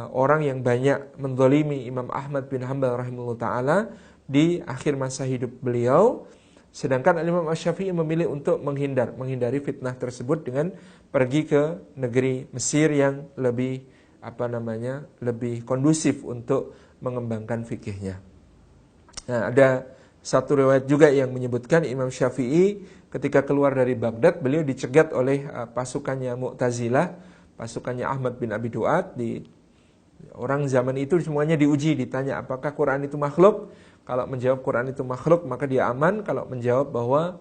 S1: orang yang banyak menzalimi Imam Ahmad bin Hanbal rahimahullah ta'ala di akhir masa hidup beliau. Sedangkan Imam Asy-Syafi'i memilih untuk menghindari fitnah tersebut dengan pergi ke negeri Mesir yang lebih lebih kondusif untuk mengembangkan fikihnya. Nah, ada satu riwayat juga yang menyebutkan Imam Syafi'i ketika keluar dari Baghdad, beliau dicegat oleh pasukannya Mu'tazilah, pasukannya Ahmad bin Abi Du'ad. Orang zaman itu semuanya diuji, ditanya apakah Quran itu makhluk. Kalau menjawab Quran itu makhluk, maka dia aman. Kalau menjawab bahwa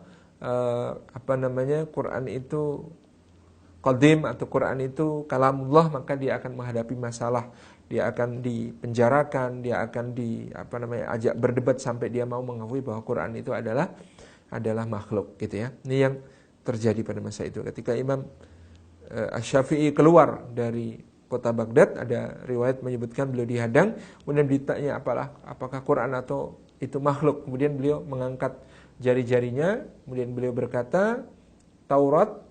S1: Quran itu qadim atau Quran itu kalamullah, maka dia akan menghadapi masalah. Dia akan dipenjarakan, dia akan ajak berdebat sampai dia mau mengakui bahwa Quran itu adalah makhluk, gitu ya. Ini yang terjadi pada masa itu. Ketika Imam Asy-Syafi'i keluar dari kota Baghdad, ada riwayat menyebutkan beliau dihadang, kemudian ditanya apakah Quran atau itu makhluk. Kemudian beliau mengangkat jari-jarinya, kemudian beliau berkata, Taurat,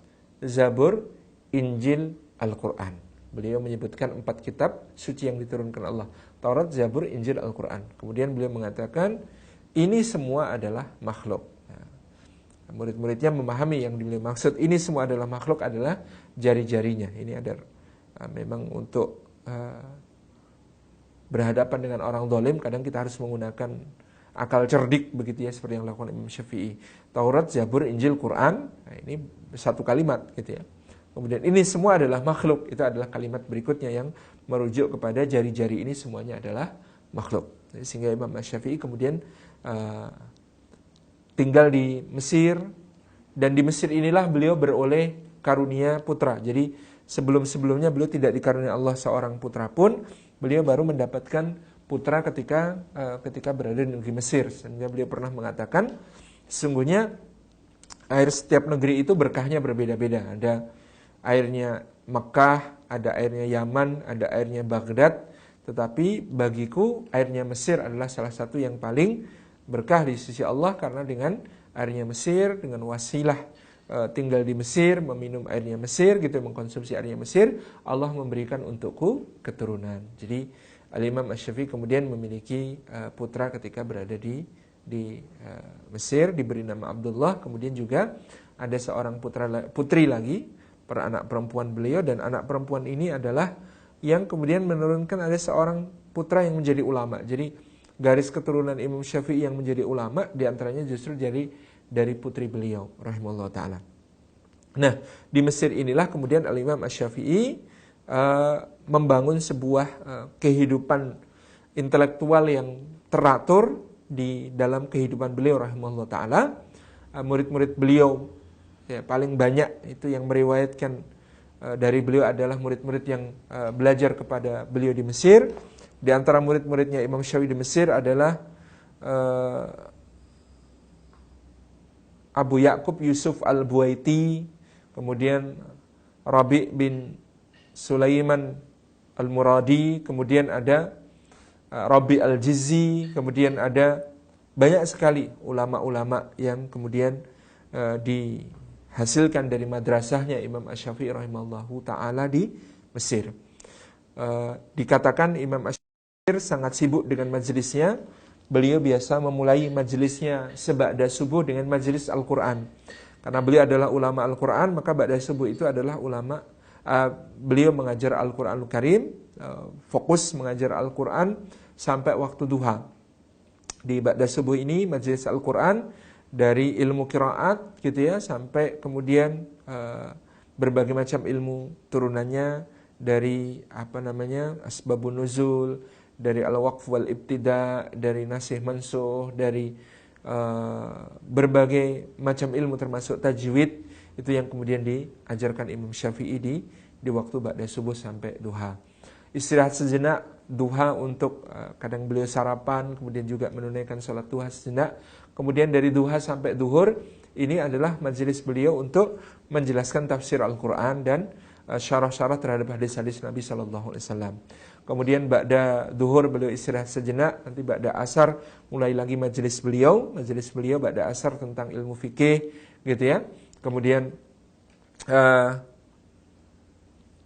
S1: Zabur, Injil, Al-Quran. Beliau menyebutkan 4 kitab suci yang diturunkan Allah. Taurat, Zabur, Injil, Al-Quran. Kemudian beliau mengatakan, ini semua adalah makhluk. Murid-muridnya memahami yang beliau maksud ini semua adalah makhluk adalah jari-jarinya. Ini ada memang untuk berhadapan dengan orang zalim kadang kita harus menggunakan akal cerdik begitu ya, seperti yang dilakukan Imam Syafi'i. Taurat, Zabur, Injil, Quran, nah ini satu kalimat gitu ya. Kemudian ini semua adalah makhluk, itu adalah kalimat berikutnya yang merujuk kepada jari-jari ini semuanya adalah makhluk. Sehingga Imam Syafi'i kemudian tinggal di Mesir, dan di Mesir inilah beliau beroleh karunia putra. Jadi sebelum-sebelumnya beliau tidak dikaruniai Allah seorang putra pun, beliau baru mendapatkan putra ketika berada di negeri Mesir. Sehingga beliau pernah mengatakan, sesungguhnya air setiap negeri itu berkahnya berbeda-beda. Ada airnya Mekah, ada airnya Yaman, ada airnya Baghdad. Tetapi bagiku airnya Mesir adalah salah satu yang paling berkah di sisi Allah, karena dengan airnya Mesir, dengan wasilah tinggal di Mesir, meminum airnya Mesir, gitu, mengkonsumsi airnya Mesir, Allah memberikan untukku keturunan. Jadi Al-Imam Asy-Syafi'i kemudian memiliki putra ketika berada di Mesir, diberi nama Abdullah. Kemudian juga ada seorang putri lagi, anak perempuan beliau, dan anak perempuan ini adalah yang kemudian menurunkan ada seorang putra yang menjadi ulama. Jadi garis keturunan Imam Syafi'i yang menjadi ulama diantaranya justru dari putri beliau rahimahullah ta'ala. Nah, di Mesir inilah kemudian Al-Imam Asy-Syafi'i membangun sebuah kehidupan intelektual yang teratur di dalam kehidupan beliau rahimahullah ta'ala. Murid-murid beliau ya, paling banyak itu yang meriwayatkan dari beliau adalah murid-murid yang belajar kepada beliau di Mesir. Di antara murid-muridnya Imam Syafi'i di Mesir adalah Abu Ya'qub Yusuf Al-Buwaiti, kemudian Rabi' bin Sulaiman Al-Muradi, kemudian ada Rabi' Al-Jizzi, kemudian ada banyak sekali ulama-ulama yang kemudian dihasilkan dari madrasahnya Imam Asy-Syafi'i rahimahullahu ta'ala di Mesir. Dikatakan Imam Asy-Syafi'i sangat sibuk dengan majelisnya. Beliau biasa memulai majelisnya seba'da subuh dengan majelis Al-Quran. Karena beliau adalah ulama Al-Quran, maka ba'da subuh itu adalah beliau mengajar Al-Quranul Karim, fokus mengajar Al-Quran sampai waktu duha. Di ba'da subuh ini majelis Al-Quran dari ilmu qiraat gitu ya, sampai kemudian berbagai macam ilmu turunannya, dari asbabun nuzul, dari al-waqf wal ibtida, dari nasih mansuh, dari berbagai macam ilmu termasuk tajwid, itu yang kemudian diajarkan Imam Syafi'i di waktu ba'da subuh sampai duha. Istirahat sejenak duha untuk kadang beliau sarapan, kemudian juga menunaikan sholat duha sejenak. Kemudian dari duha sampai duhur, ini adalah majelis beliau untuk menjelaskan tafsir Al-Quran dan syarah-syarah terhadap hadis-hadis Nabi SAW. Kemudian ba'da duhur beliau istirahat sejenak, nanti ba'da asar mulai lagi majelis beliau ba'da asar tentang ilmu fikih gitu ya. Kemudian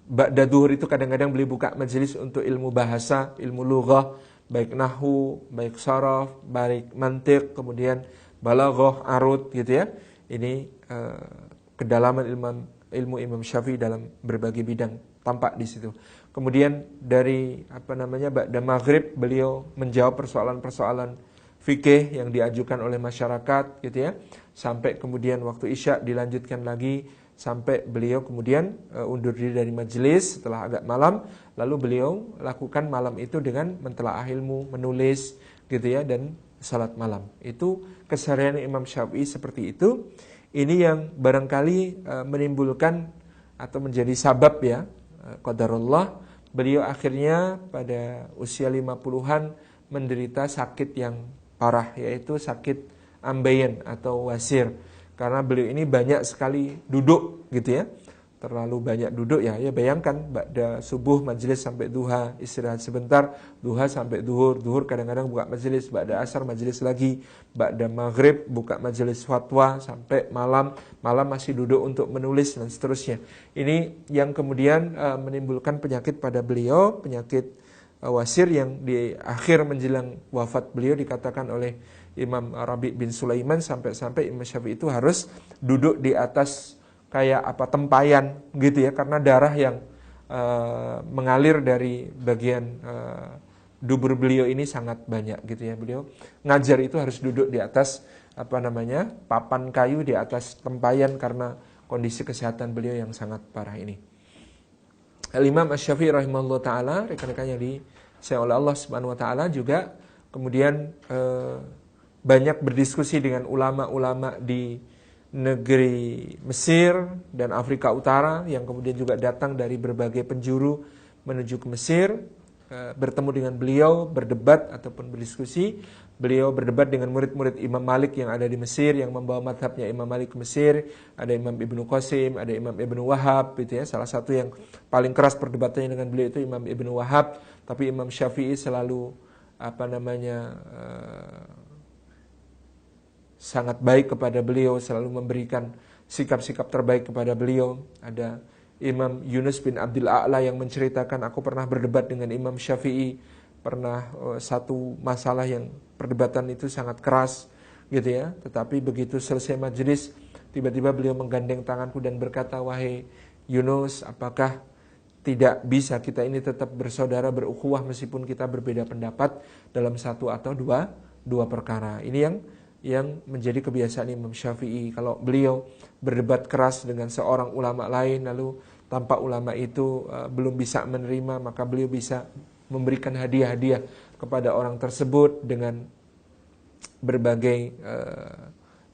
S1: ba'da duhur itu kadang-kadang beliau buka majelis untuk ilmu bahasa, ilmu lughah, baik nahwu, baik saraf, baik mantiq, kemudian balaghah, arud gitu ya. Ini kedalaman ilmu Imam Syafi'i dalam berbagai bidang tampak di situ. Kemudian dari ba'da maghrib beliau menjawab persoalan-persoalan fikih yang diajukan oleh masyarakat gitu ya. Sampai kemudian waktu Isya dilanjutkan lagi sampai beliau kemudian undur diri dari majelis setelah agak malam, lalu beliau lakukan malam itu dengan mentelaah ilmu, menulis gitu ya, dan salat malam. Itu keseharian Imam Syafi'i seperti itu. Ini yang barangkali menimbulkan atau menjadi sabab ya, qadarullah, beliau akhirnya pada usia 50-an menderita sakit yang parah, yaitu sakit ambeien atau wasir. Karena beliau ini banyak sekali duduk gitu ya. terlalu banyak duduk ya. Ya bayangkan, ba'da subuh majelis sampai duha, istirahat sebentar, duha sampai duhur, duhur kadang-kadang buka majelis, ba'da asar majelis lagi, ba'da maghrib buka majelis fatwa sampai malam, malam masih duduk untuk menulis dan seterusnya. Ini yang kemudian menimbulkan penyakit pada beliau, penyakit wasir yang di akhir menjelang wafat beliau dikatakan oleh Imam Rabi' bin Sulaiman sampai-sampai Imam Syafi'i itu harus duduk di atas kayak tempayan gitu ya, karena darah yang mengalir dari bagian dubur beliau ini sangat banyak gitu ya. Beliau ngajar itu harus duduk di atas papan kayu di atas tempayan karena kondisi kesehatan beliau yang sangat parah ini. Al-Imam Asy-Syafi'i rahimahullah ta'ala, rekan-rekan yang disayang oleh Allah subhanahu wa ta'ala, juga kemudian banyak berdiskusi dengan ulama-ulama di negeri Mesir dan Afrika Utara yang kemudian juga datang dari berbagai penjuru menuju ke Mesir, bertemu dengan beliau, berdebat ataupun berdiskusi. Beliau berdebat dengan murid-murid Imam Malik yang ada di Mesir, yang membawa madhabnya Imam Malik ke Mesir. Ada Imam Ibnu Qasim, ada Imam Ibnu Wahab gitu ya. Salah satu yang paling keras perdebatannya dengan beliau itu Imam Ibnu Wahab. Tapi Imam Syafi'i selalu sangat baik kepada beliau, selalu memberikan sikap-sikap terbaik kepada beliau. Ada Imam Yunus bin Abdul A'la yang menceritakan, aku pernah berdebat dengan Imam Syafi'i, pernah satu masalah yang perdebatan itu sangat keras gitu ya, tetapi begitu selesai majelis tiba-tiba beliau menggandeng tanganku dan berkata, wahai Yunus, apakah tidak bisa kita ini tetap bersaudara, berukhuwah meskipun kita berbeda pendapat dalam satu atau dua perkara. Ini yang menjadi kebiasaan Imam Syafi'i. Kalau beliau berdebat keras dengan seorang ulama lain, lalu tanpa ulama itu belum bisa menerima, maka beliau bisa memberikan hadiah-hadiah kepada orang tersebut dengan berbagai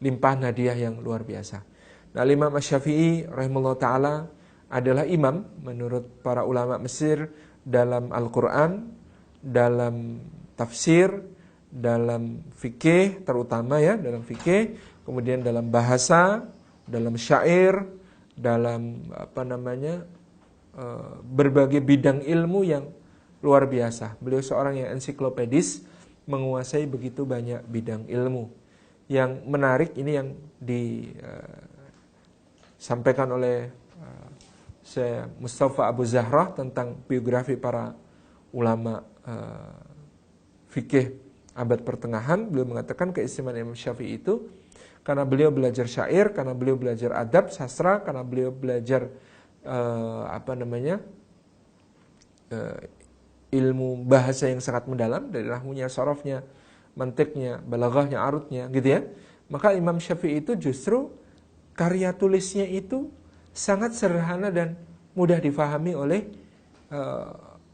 S1: limpahan hadiah yang luar biasa. Nah, Imam Asy-Syafi'i rahimahullah ta'ala adalah imam menurut para ulama Mesir dalam Al-Quran, dalam tafsir, dalam fikih terutama ya, dalam fikih, kemudian dalam bahasa, dalam syair, dalam berbagai bidang ilmu yang luar biasa. Beliau seorang yang ensiklopedis, menguasai begitu banyak bidang ilmu. Yang menarik ini yang disampaikan oleh Syekh Mustafa Abu Zahrah tentang biografi para ulama fikih abad pertengahan. Beliau mengatakan keistimewaan Imam Syafi'i itu karena beliau belajar syair, karena beliau belajar adab, sastra, karena beliau belajar ilmu bahasa yang sangat mendalam, dari nahwunya, sarafnya, mantiknya, balaghahnya, arutnya gitu ya. Maka Imam Syafi'i itu justru karya tulisnya itu sangat sederhana dan mudah difahami oleh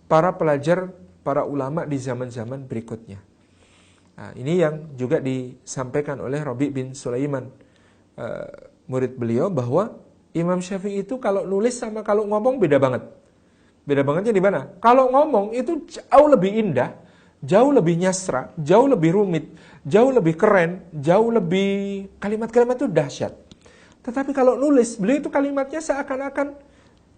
S1: para pelajar, para ulama di zaman-zaman berikutnya. Nah, ini yang juga disampaikan oleh Rabi' bin Sulaiman, murid beliau, bahwa Imam Syafi'i itu kalau nulis sama kalau ngomong beda banget. Beda bangetnya di mana? Kalau ngomong itu jauh lebih indah, jauh lebih nyastra, jauh lebih rumit, jauh lebih keren, jauh lebih, kalimat-kalimat itu dahsyat. Tetapi kalau nulis, beliau itu kalimatnya seakan-akan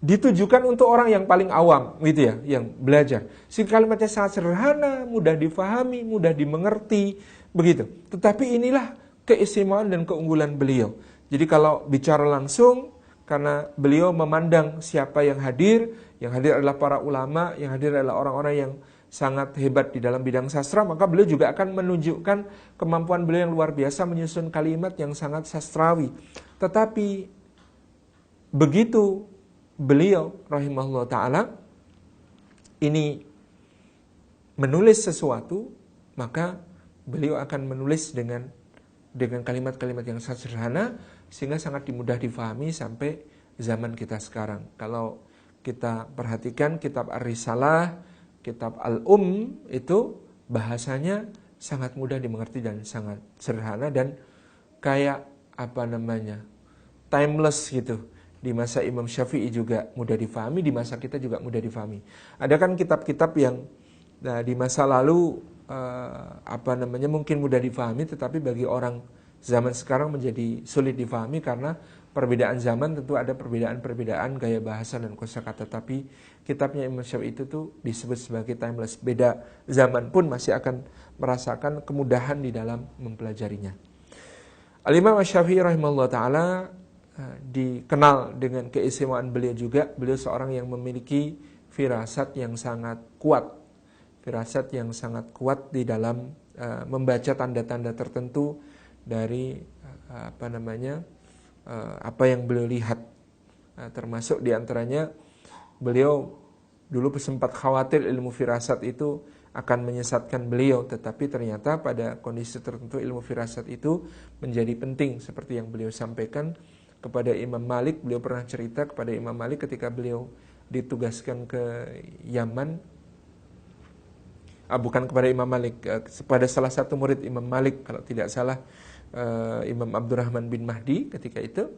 S1: ditujukan untuk orang yang paling awam gitu ya, yang belajar. Sehingga kalimatnya sangat sederhana, mudah difahami, mudah dimengerti, begitu. Tetapi inilah keistimewaan dan keunggulan beliau. Jadi kalau bicara langsung, karena beliau memandang siapa yang hadir adalah para ulama, yang hadir adalah orang-orang yang sangat hebat di dalam bidang sastra, maka beliau juga akan menunjukkan kemampuan beliau yang luar biasa menyusun kalimat yang sangat sastrawi. Tetapi begitu beliau rahimahullah ta'ala ini menulis sesuatu, maka beliau akan menulis dengan kalimat-kalimat yang sangat sederhana sehingga sangat mudah difahami sampai zaman kita sekarang. Kalau kita perhatikan kitab Ar-Risalah, kitab Al-Um, itu bahasanya sangat mudah dimengerti dan sangat sederhana dan kayak timeless gitu. Di masa Imam Syafi'i juga mudah difahami, di masa kita juga mudah difahami. Ada kan kitab-kitab yang di masa lalu mungkin mudah difahami, tetapi bagi orang zaman sekarang menjadi sulit difahami karena perbedaan zaman tentu ada perbedaan-perbedaan gaya bahasa dan kosakata, tapi kitabnya Imam Syafi'i itu tuh disebut sebagai timeless. Beda zaman pun masih akan merasakan kemudahan di dalam mempelajarinya. Al-Imam Syafi'i rahimahullah ta'ala dikenal dengan keistimewaan beliau juga. Beliau seorang yang memiliki firasat yang sangat kuat. Firasat yang sangat kuat di dalam membaca tanda-tanda tertentu dari apa yang beliau lihat. Termasuk diantaranya beliau dulu sempat khawatir ilmu firasat itu akan menyesatkan beliau, tetapi ternyata pada kondisi tertentu ilmu firasat itu menjadi penting, seperti yang beliau sampaikan kepada Imam Malik. Beliau pernah cerita kepada Imam Malik ketika beliau ditugaskan ke Yaman, bukan kepada Imam Malik, kepada salah satu murid Imam Malik, kalau tidak salah Imam Abdurrahman bin Mahdi. Ketika itu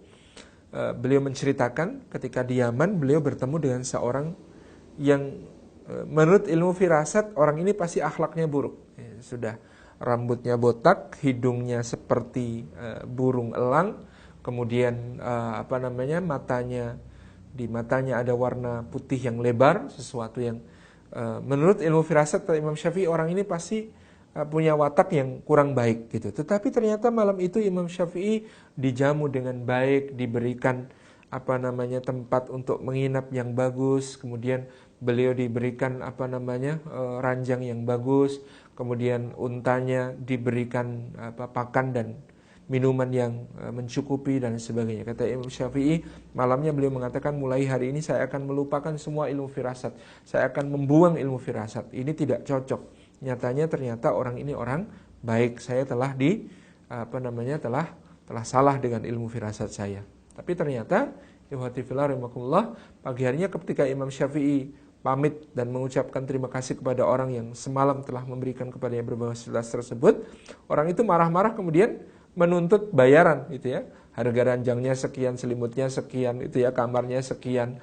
S1: beliau menceritakan ketika di Yaman beliau bertemu dengan seorang yang menurut ilmu firasat orang ini pasti akhlaknya buruk. Sudah rambutnya botak, hidungnya seperti burung elang, kemudian matanya ada warna putih yang lebar, sesuatu yang menurut ilmu firasat Imam Syafi'i orang ini pasti punya watak yang kurang baik gitu. Tetapi ternyata malam itu Imam Syafi'i dijamu dengan baik, diberikan tempat untuk menginap yang bagus, kemudian beliau diberikan ranjang yang bagus, kemudian untanya diberikan pakan dan minuman yang mencukupi dan sebagainya. Kata Imam Syafi'i, malamnya beliau mengatakan, mulai hari ini saya akan melupakan semua ilmu firasat. Saya akan membuang ilmu firasat. Ini tidak cocok. Nyatanya ternyata orang ini orang baik. Saya telah telah salah dengan ilmu firasat saya. Tapi ternyata pagi harinya ketika Imam Syafi'i pamit dan mengucapkan terima kasih kepada orang yang semalam telah memberikan kepadanya berbagai fasilitas tersebut, orang itu marah-marah kemudian menuntut bayaran gitu ya. Harga ranjangnya sekian, selimutnya sekian itu ya, kamarnya sekian,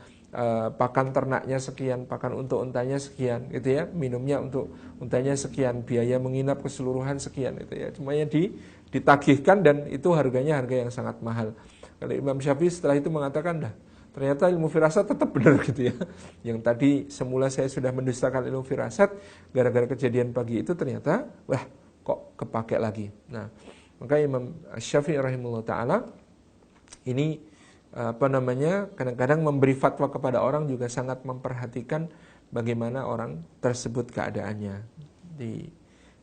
S1: pakan ternaknya sekian, pakan untuk untanya sekian gitu ya, minumnya untuk untanya sekian, biaya menginap keseluruhan sekian itu ya. Semuanya ditagihkan dan itu harganya harga yang sangat mahal. Kalau Imam Syafi'i setelah itu mengatakan, ternyata ilmu firasat tetap benar gitu ya. Yang tadi semula saya sudah mendustakan ilmu firasat, gara-gara kejadian pagi itu ternyata kok kepake lagi. Nah, maka Imam Syafi'i rahimahullah ta'ala ini kadang-kadang memberi fatwa kepada orang juga sangat memperhatikan bagaimana orang tersebut keadaannya. Di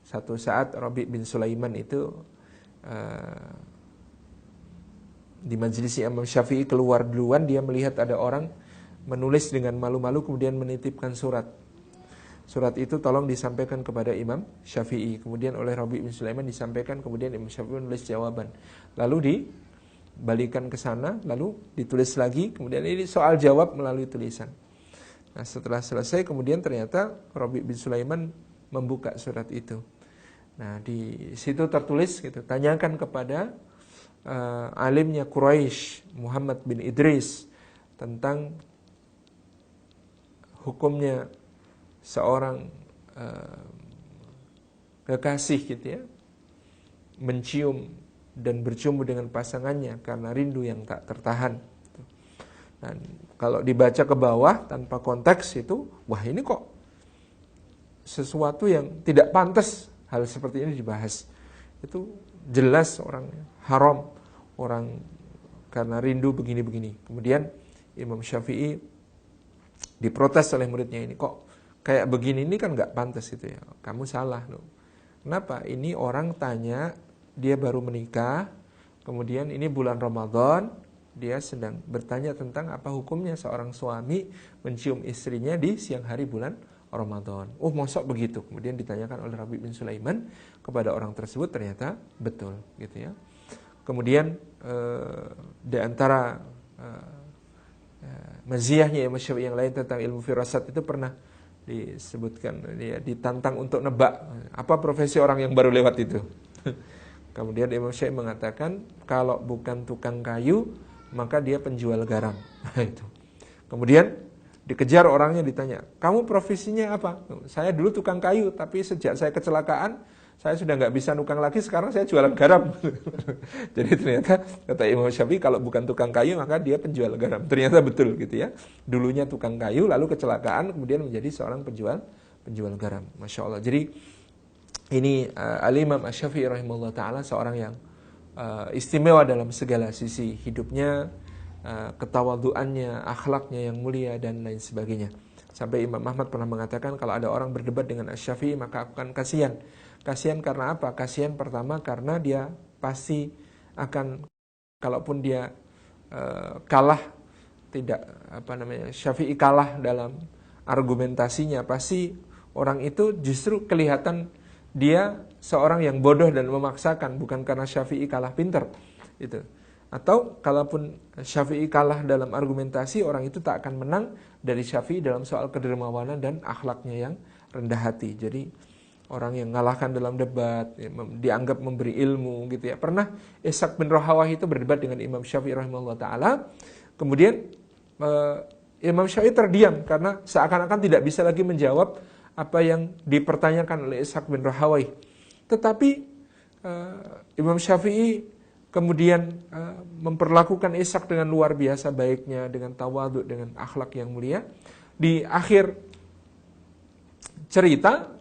S1: satu saat Rabi' bin Sulaiman itu di majelis Imam Syafi'i keluar duluan, dia melihat ada orang menulis dengan malu-malu kemudian menitipkan surat. Surat itu tolong disampaikan kepada Imam Syafi'i. Kemudian oleh Rabi' bin Sulaiman disampaikan, kemudian Imam Syafi'i menulis jawaban. Lalu dibalikan ke sana, lalu ditulis lagi, kemudian ini soal jawab melalui tulisan. Nah, setelah selesai kemudian ternyata Rabi' bin Sulaiman membuka surat itu. Nah, di situ tertulis gitu, tanyakan kepada alimnya Quraisy Muhammad bin Idris tentang hukumnya seorang kekasih gitu ya, mencium dan bercumbu dengan pasangannya karena rindu yang tak tertahan. Dan kalau dibaca ke bawah tanpa konteks itu, ini kok sesuatu yang tidak pantas hal seperti ini dibahas. Itu jelas orang haram, orang karena rindu begini-begini. Kemudian Imam Syafi'i diprotes oleh muridnya ini, kok kayak begini ini kan nggak pantas itu ya. Kamu salah loh. Kenapa? Ini orang tanya, dia baru menikah, kemudian ini bulan Ramadan, dia sedang bertanya tentang apa hukumnya seorang suami mencium istrinya di siang hari bulan Ramadan. Mosok begitu? Kemudian ditanyakan oleh Rabi' bin Sulaiman kepada orang tersebut, ternyata betul gitu ya. Kemudian di antara maziyahnya Imam Syafi'i yang lain tentang ilmu firasat itu pernah disebutkan, dia ditantang untuk nebak apa profesi orang yang baru lewat itu. Kemudian Imam Syafi'i mengatakan, kalau bukan tukang kayu maka dia penjual garam. Itu. Kemudian dikejar orangnya, ditanya, kamu profesinya apa? Saya dulu tukang kayu, tapi sejak saya kecelakaan saya sudah nggak bisa nukang lagi, sekarang saya jualan garam. Jadi ternyata kata Imam Syafi'i, kalau bukan tukang kayu maka dia penjual garam. Ternyata betul gitu ya. Dulunya tukang kayu, lalu kecelakaan, kemudian menjadi seorang penjual garam. Masya Allah. Jadi ini Al-Imam Asy-Syafi'i rahimahullah ta'ala seorang yang istimewa dalam segala sisi hidupnya, ketawaduannya, akhlaknya yang mulia, dan lain sebagainya. Sampai Imam Ahmad pernah mengatakan, kalau ada orang berdebat dengan Asy-Syafi'i maka aku akan kasihan. Kasihan karena apa? Kasihan pertama karena dia pasti akan, kalaupun dia kalah, tidak Syafi'i kalah dalam argumentasinya, pasti orang itu justru kelihatan dia seorang yang bodoh dan memaksakan, bukan karena Syafi'i kalah pintar itu. Atau kalaupun Syafi'i kalah dalam argumentasi, orang itu tak akan menang dari Syafi'i dalam soal kedermawanan dan akhlaknya yang rendah hati. Jadi orang yang mengalahkan dalam debat dianggap memberi ilmu gitu ya. Pernah Ishaq bin Rahawayh itu berdebat dengan Imam Syafi'i rahimahullah ta'ala. Kemudian Imam Syafi'i terdiam karena seakan-akan tidak bisa lagi menjawab apa yang dipertanyakan oleh Ishaq bin Rahawayh. Tetapi Imam Syafi'i kemudian memperlakukan Ishaq dengan luar biasa baiknya, dengan tawadhu, dengan akhlak yang mulia. Di akhir cerita,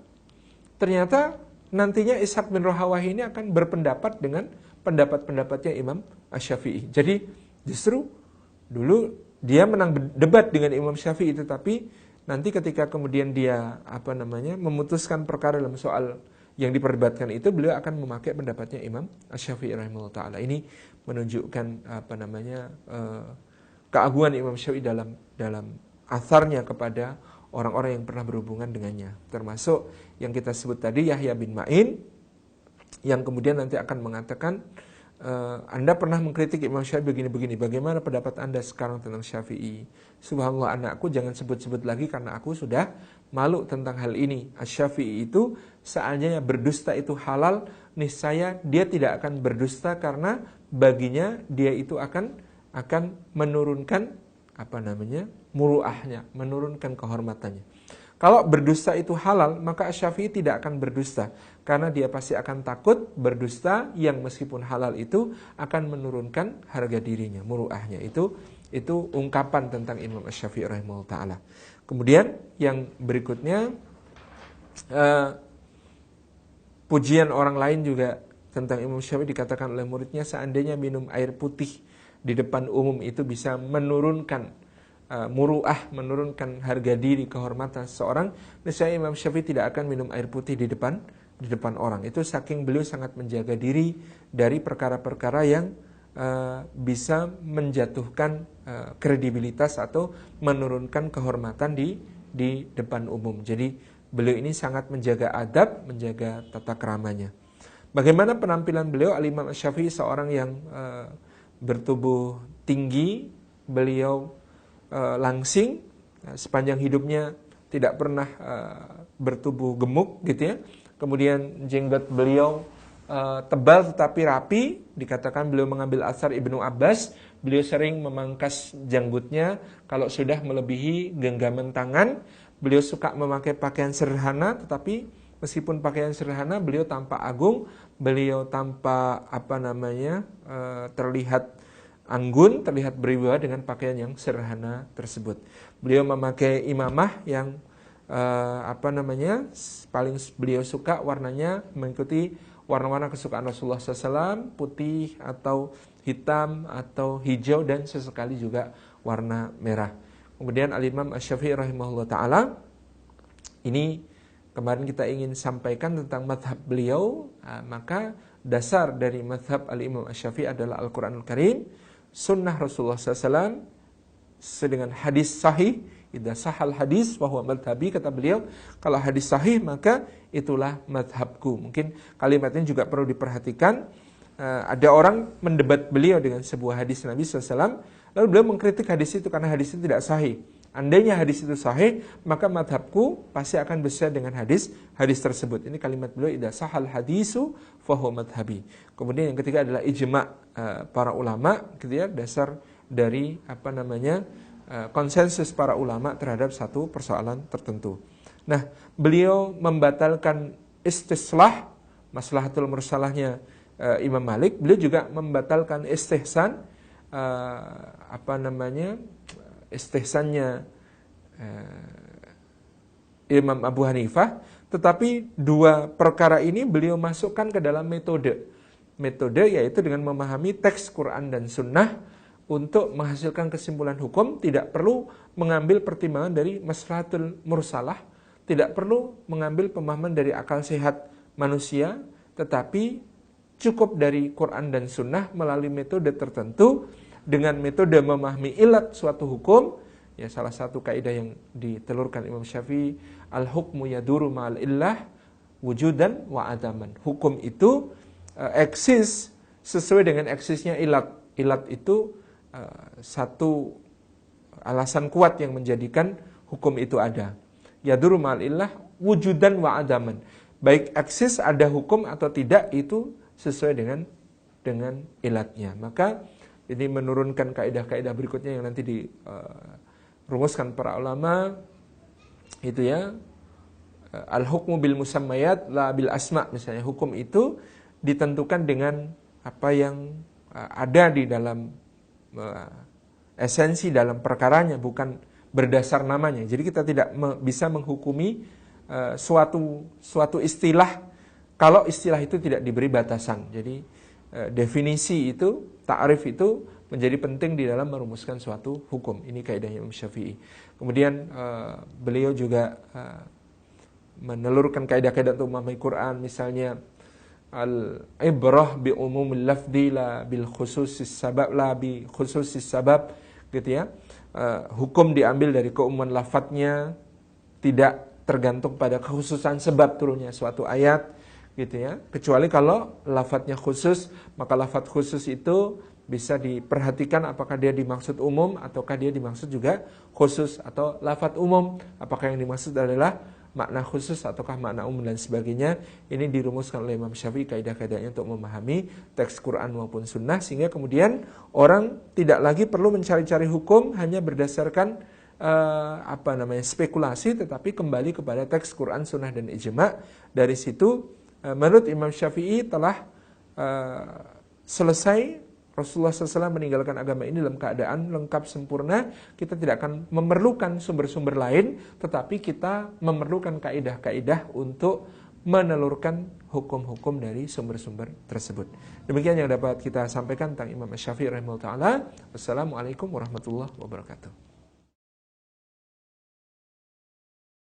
S1: ternyata nantinya Ishaq bin Rahawayh ini akan berpendapat dengan pendapat-pendapatnya Imam Asy-Syafi'i. Jadi justru dulu dia menang debat dengan Imam Syafi'i, tetapi nanti ketika kemudian dia memutuskan perkara dalam soal yang diperdebatkan itu, beliau akan memakai pendapatnya Imam Asy-Syafi'i rahimahullah ta'ala. Ini menunjukkan keagungan Imam Syafi'i dalam atharnya kepada orang-orang yang pernah berhubungan dengannya. Termasuk yang kita sebut tadi, Yahya bin Ma'in, yang kemudian nanti akan mengatakan, Anda pernah mengkritik Imam Syafi'i begini-begini, bagaimana pendapat Anda sekarang tentang Syafi'i? Subhanallah, anakku, jangan sebut-sebut lagi karena aku sudah malu tentang hal ini. Asy-Syafi'i itu seandainya berdusta itu halal, niscaya dia tidak akan berdusta, karena baginya dia itu akan menurunkan muru'ahnya, menurunkan kehormatannya. Kalau berdusta itu halal, maka Asy-Syafi'i tidak akan berdusta, karena dia pasti akan takut berdusta yang meskipun halal itu akan menurunkan harga dirinya, muru'ahnya. Itu ungkapan tentang Imam Asy-Syafi'i rahimahullah ta'ala. Kemudian yang berikutnya, pujian orang lain juga tentang Imam Syafi'i dikatakan oleh muridnya, seandainya minum air putih di depan umum itu bisa menurunkan muru'ah, menurunkan harga diri, kehormatan seseorang, niscaya Imam Syafi'i tidak akan minum air putih di depan orang. Itu saking beliau sangat menjaga diri dari perkara-perkara yang bisa menjatuhkan kredibilitas atau menurunkan kehormatan di depan umum. Jadi beliau ini sangat menjaga adab, menjaga tata keramanya. Bagaimana penampilan beliau? Al-Imam Asy-Syafi'i seorang yang bertubuh tinggi, beliau langsing, sepanjang hidupnya tidak pernah bertubuh gemuk gitu ya. Kemudian jenggot beliau tebal tetapi rapi. Dikatakan beliau mengambil asar Ibnu Abbas, beliau sering memangkas janggutnya kalau sudah melebihi genggaman tangan. Beliau suka memakai pakaian sederhana, tetapi meskipun pakaian sederhana beliau tampak agung, beliau tampak terlihat anggun, terlihat berwibawa dengan pakaian yang sederhana tersebut. Beliau memakai imamah yang paling beliau suka warnanya mengikuti warna-warna kesukaan Rasulullah SAW, putih atau hitam atau hijau, dan sesekali juga warna merah. Kemudian Al-Imam Asy-Syafi'i rahimahullah ta'ala, ini kemarin kita ingin sampaikan tentang madhab beliau. Maka dasar dari madhab Al-Imam Asy-Syafi'i adalah Al-Quranul Karim, sunnah Rasulullah SAW, sedangkan hadis sahih. Idza sahal hadis wa huwa madhhabi, kata beliau, kalau hadis sahih maka itulah madhabku. Mungkin kalimat ini juga perlu diperhatikan. Ada orang mendebat beliau dengan sebuah hadis Nabi SAW, lalu beliau mengkritik hadis itu karena hadis itu tidak sahih. Andainya hadis itu sahih, maka madhabku pasti akan bersama dengan hadis tersebut. Ini kalimat beliau, idza sahal hadisu fa huwa madhhabi. Kemudian yang ketiga adalah ijma' para ulama, gitu ya, dasar dari konsensus para ulama terhadap satu persoalan tertentu. Nah, beliau membatalkan istislah, maslahatul mursalahnya Imam Malik, beliau juga membatalkan istihsan istihsannya Imam Abu Hanifah. Tetapi dua perkara ini beliau masukkan ke dalam metode yaitu dengan memahami teks Quran dan Sunnah untuk menghasilkan kesimpulan hukum. Tidak perlu mengambil pertimbangan dari maslahatul mursalah, tidak perlu mengambil pemahaman dari akal sehat manusia, tetapi cukup dari Quran dan Sunnah melalui metode tertentu. Dengan metode memahami ilat suatu hukum, ya salah satu kaidah yang ditelurkan Imam Syafi'i, al-hukmu yaduru ma'al illah wujudan wa adaman. Hukum itu eksis sesuai dengan eksisnya ilat. Ilat itu satu alasan kuat yang menjadikan hukum itu ada. Yaduru ma'al illah wujudan wa adaman. Baik eksis ada hukum atau tidak, itu sesuai dengan ilatnya. Maka ini menurunkan kaidah-kaidah berikutnya yang nanti dirumuskan para ulama, itu ya, al-hukmu bil musammayat la bil asma. Misalnya hukum itu ditentukan dengan apa yang ada di dalam esensi dalam perkaranya, bukan berdasar namanya. Jadi kita tidak bisa menghukumi suatu istilah kalau istilah itu tidak diberi batasan. Jadi definisi itu, ta'rif itu menjadi penting di dalam merumuskan suatu hukum. Ini kaidahnya Imam Syafi'i. Kemudian beliau juga menelurkan kaidah-kaidah untuk memahami Quran, misalnya al-ibrah bi umumil lafzi la bil khususis sabab, la bi khususis sabab, gitu ya. Hukum diambil dari keumuman lafadznya, tidak tergantung pada kekhususan sebab turunnya suatu ayat, gitu ya. Kecuali kalau lafadznya khusus, maka lafadz khusus itu bisa diperhatikan apakah dia dimaksud umum ataukah dia dimaksud juga khusus, atau lafadz umum apakah yang dimaksud adalah makna khusus ataukah makna umum dan sebagainya. Ini dirumuskan oleh Imam Syafi'i kaidah-kaidahnya untuk memahami teks Quran maupun Sunnah, sehingga kemudian orang tidak lagi perlu mencari-cari hukum hanya berdasarkan spekulasi, tetapi kembali kepada teks Quran, Sunnah dan ijma'. Dari situ menurut Imam Syafi'i telah selesai. Rasulullah SAW meninggalkan agama ini dalam keadaan lengkap sempurna. Kita tidak akan memerlukan sumber-sumber lain, tetapi kita memerlukan kaidah-kaidah untuk menelurkan hukum-hukum dari sumber-sumber tersebut. Demikian yang dapat kita sampaikan tentang Imam Syafi'i rahimahullah ta'ala. Wassalamualaikum warahmatullahi wabarakatuh.